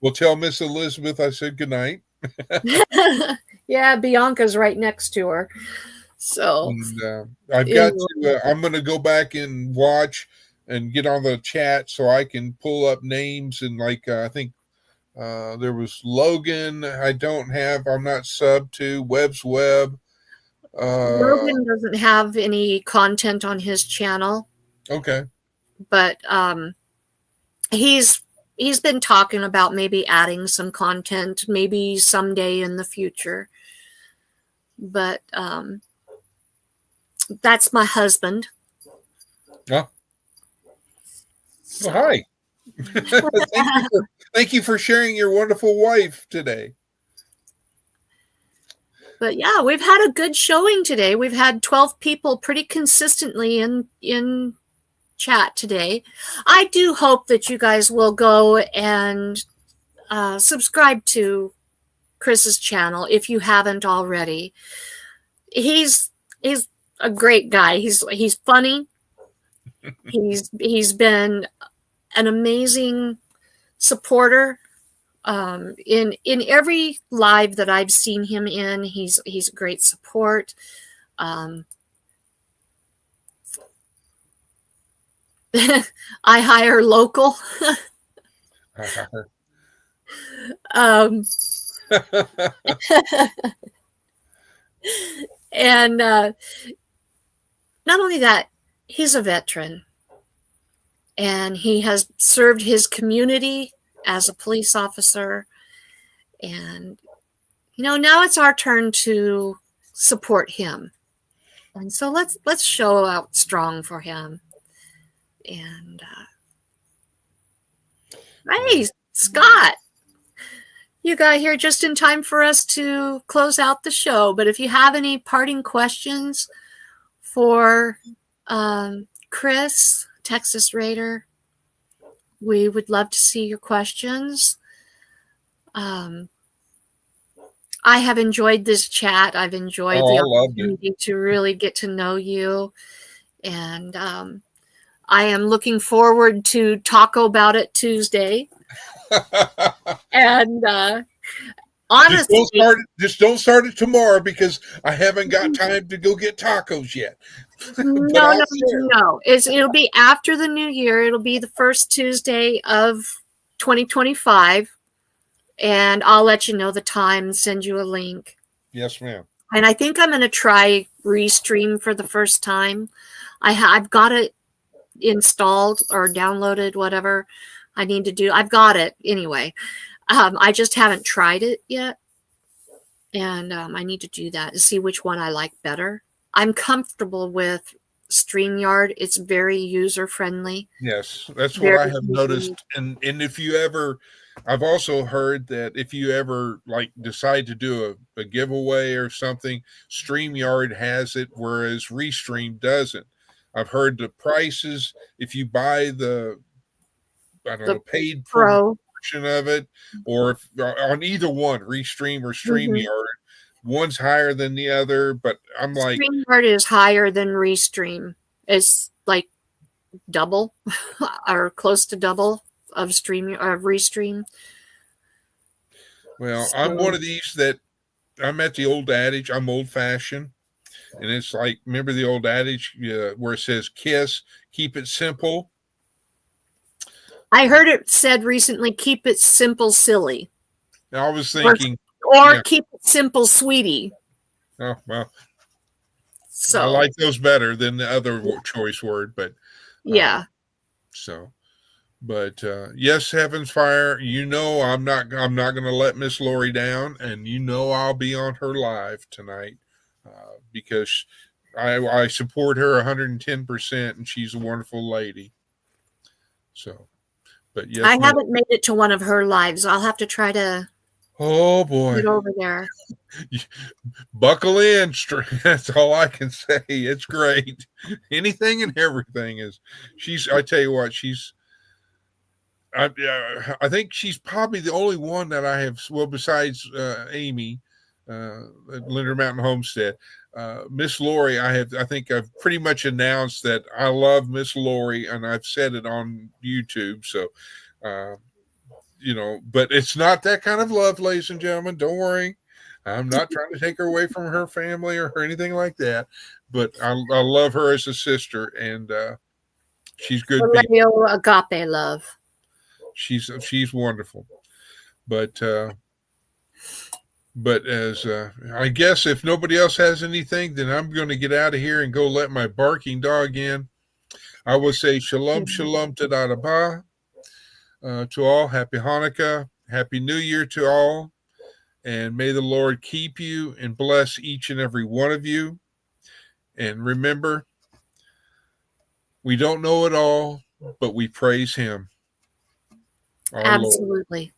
Well, tell Miss Elizabeth I said goodnight. Yeah, Bianca's right next to her. So and, I'm going to go back and watch and get on the chat so I can pull up names, and I think there was Logan. I'm not sub to Webb's Web. Logan doesn't have any content on his channel. Okay. But he's been talking about maybe adding some content, maybe someday in the future. But that's my husband. Oh. So. Well, hi. Thank you for sharing your wonderful wife today. But yeah, we've had a good showing today. We've had 12 people pretty consistently in chat today. I do hope that you guys will go and subscribe to Chris's channel if you haven't already. He's a great guy. He's funny. He's been an amazing supporter. In every live that I've seen him in, he's a great support. I hire local. And not only that, he's a veteran, and he has served his community as a police officer. And now it's our turn to support him, and so let's show out strong for him. And hey, Scott, you got here just in time for us to close out the show. But if you have any parting questions for Cris, Texas Raider, we would love to see your questions. I have enjoyed this chat. I've enjoyed the opportunity to really get to know you. And I am looking forward to Taco About It Tuesday. And honestly, just don't start it tomorrow, because I haven't got time to go get tacos yet. No. It'll be after the new year. It'll be the first Tuesday of 2025, and I'll let you know the time, send you a link. Yes, ma'am. And I think I'm going to try Restream for the first time. I've got it installed or downloaded, whatever I need to do. I've got it anyway. I just haven't tried it yet. And I need to do that to see which one I like better. I'm comfortable with StreamYard. It's very user-friendly. Yes, that's what I have noticed. And if you ever, I've also heard that if you ever decide to do a giveaway or something, StreamYard has it, whereas Restream doesn't. I've heard the prices, if you buy the paid pro portion of it, or if, on either one, Restream or StreamYard, one's higher than the other. But I'm like, StreamYard is higher than Restream. It's like double or close to double of Restream. Well, so, I'm one of these that I'm at the old adage. I'm old fashioned. And it's like, remember the old adage where it says, "Kiss, keep it simple." I heard it said recently, "Keep it simple, silly." I was thinking, or keep it simple, sweetie. Oh, well. So I like those better than the other choice word, but yeah. But yes, Heaven's Fire, I'm not going to let Miss Lori down, and I'll be on her live tonight because I support her 110%, and she's a wonderful lady. So, but yes, I haven't made it to one of her lives. I'll have to try to. Oh boy, get over there. Buckle in. That's all I can say. It's great. Anything and everything is. I tell you what, I think she's probably the only one that I have. Well, besides Amy at Linder Mountain Homestead, Miss Lori. I think I've pretty much announced that I love Miss Lori, and I've said it on YouTube. So. But it's not that kind of love, ladies and gentlemen. Don't worry. I'm not trying to take her away from her family or anything like that. But I love her as a sister, and she's good. Agape love. She's wonderful. But as I guess if nobody else has anything, then I'm going to get out of here and go let my barking dog in. I will say shalom, shalom, ta-da-da-ba. To all, happy Hanukkah, happy New Year to all, and may the Lord keep you and bless each and every one of you. And remember, we don't know it all, but we praise Him. Absolutely.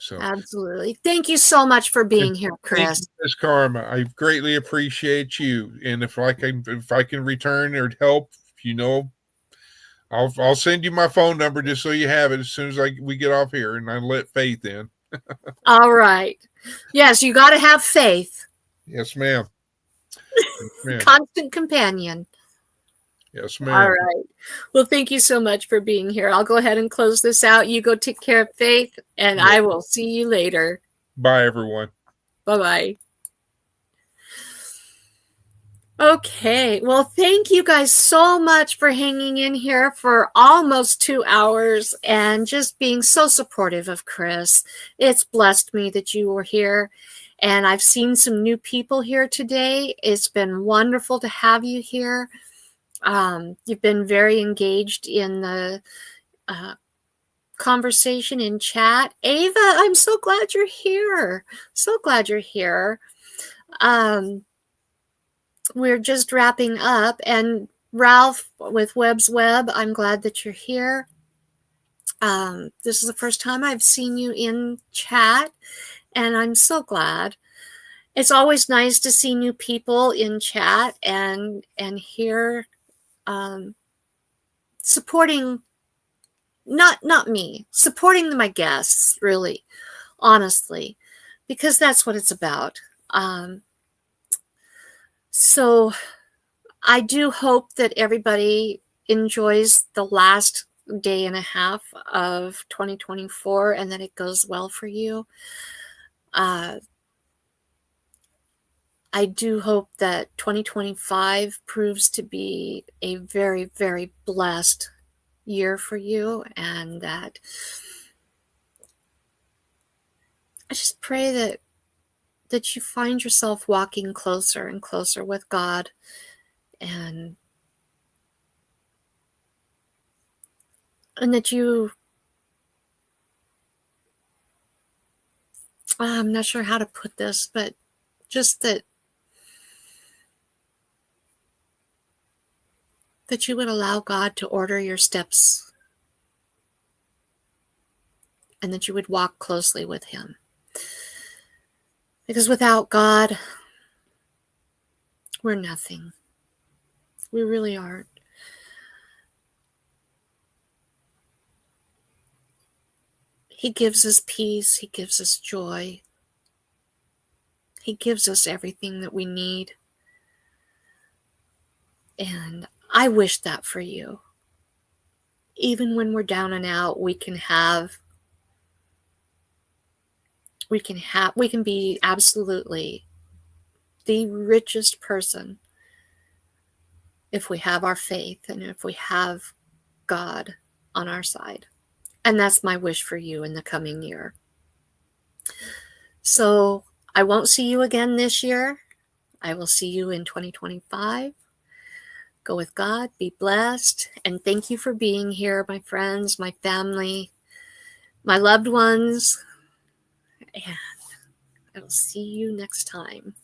Absolutely. Thank you so much for being here, Cris. Thank you, Ms. Karma. I greatly appreciate you. And if I can return or help, I'll send you my phone number just so you have it as soon as we get off here, and I let Faith in. All right. Yes, you got to have faith. Yes, ma'am. Yes, ma'am. Constant companion. Yes, All ma'am. right. Well, thank you so much for being here. I'll go ahead and close this out. You go take care of Faith, and Yes. I will see you later. Bye, everyone. Bye-bye. Okay, well, thank you guys so much for hanging in here for almost 2 hours and just being so supportive of Cris. It's blessed me that you were here, and I've seen some new people here today. It's been wonderful to have you here. You've been very engaged in the conversation in chat. Ava, I'm so glad you're here. So glad you're here. We're just wrapping up, and Ralph with Webb's Web, I'm glad that you're here. This is the first time I've seen you in chat, and I'm so glad. It's always nice to see new people in chat and hear supporting, not me, supporting my guests, really, honestly, because that's what it's about. So I do hope that everybody enjoys the last day and a half of 2024 and that it goes well for you. I do hope that 2025 proves to be a very, very blessed year for you, and that I just pray that you find yourself walking closer and closer with God, and that you, I'm not sure how to put this, but just that you would allow God to order your steps, and that you would walk closely with Him. Because without God, we're nothing. We really aren't. He gives us peace. He gives us joy. He gives us everything that we need. And I wish that for you. Even when we're down and out, we can be absolutely the richest person if we have our faith and if we have God on our side. And that's my wish for you in the coming year. So I won't see you again this year. I will see you in 2025. Go with God, be blessed, and thank you for being here, my friends, my family, my loved ones, and I will see you next time.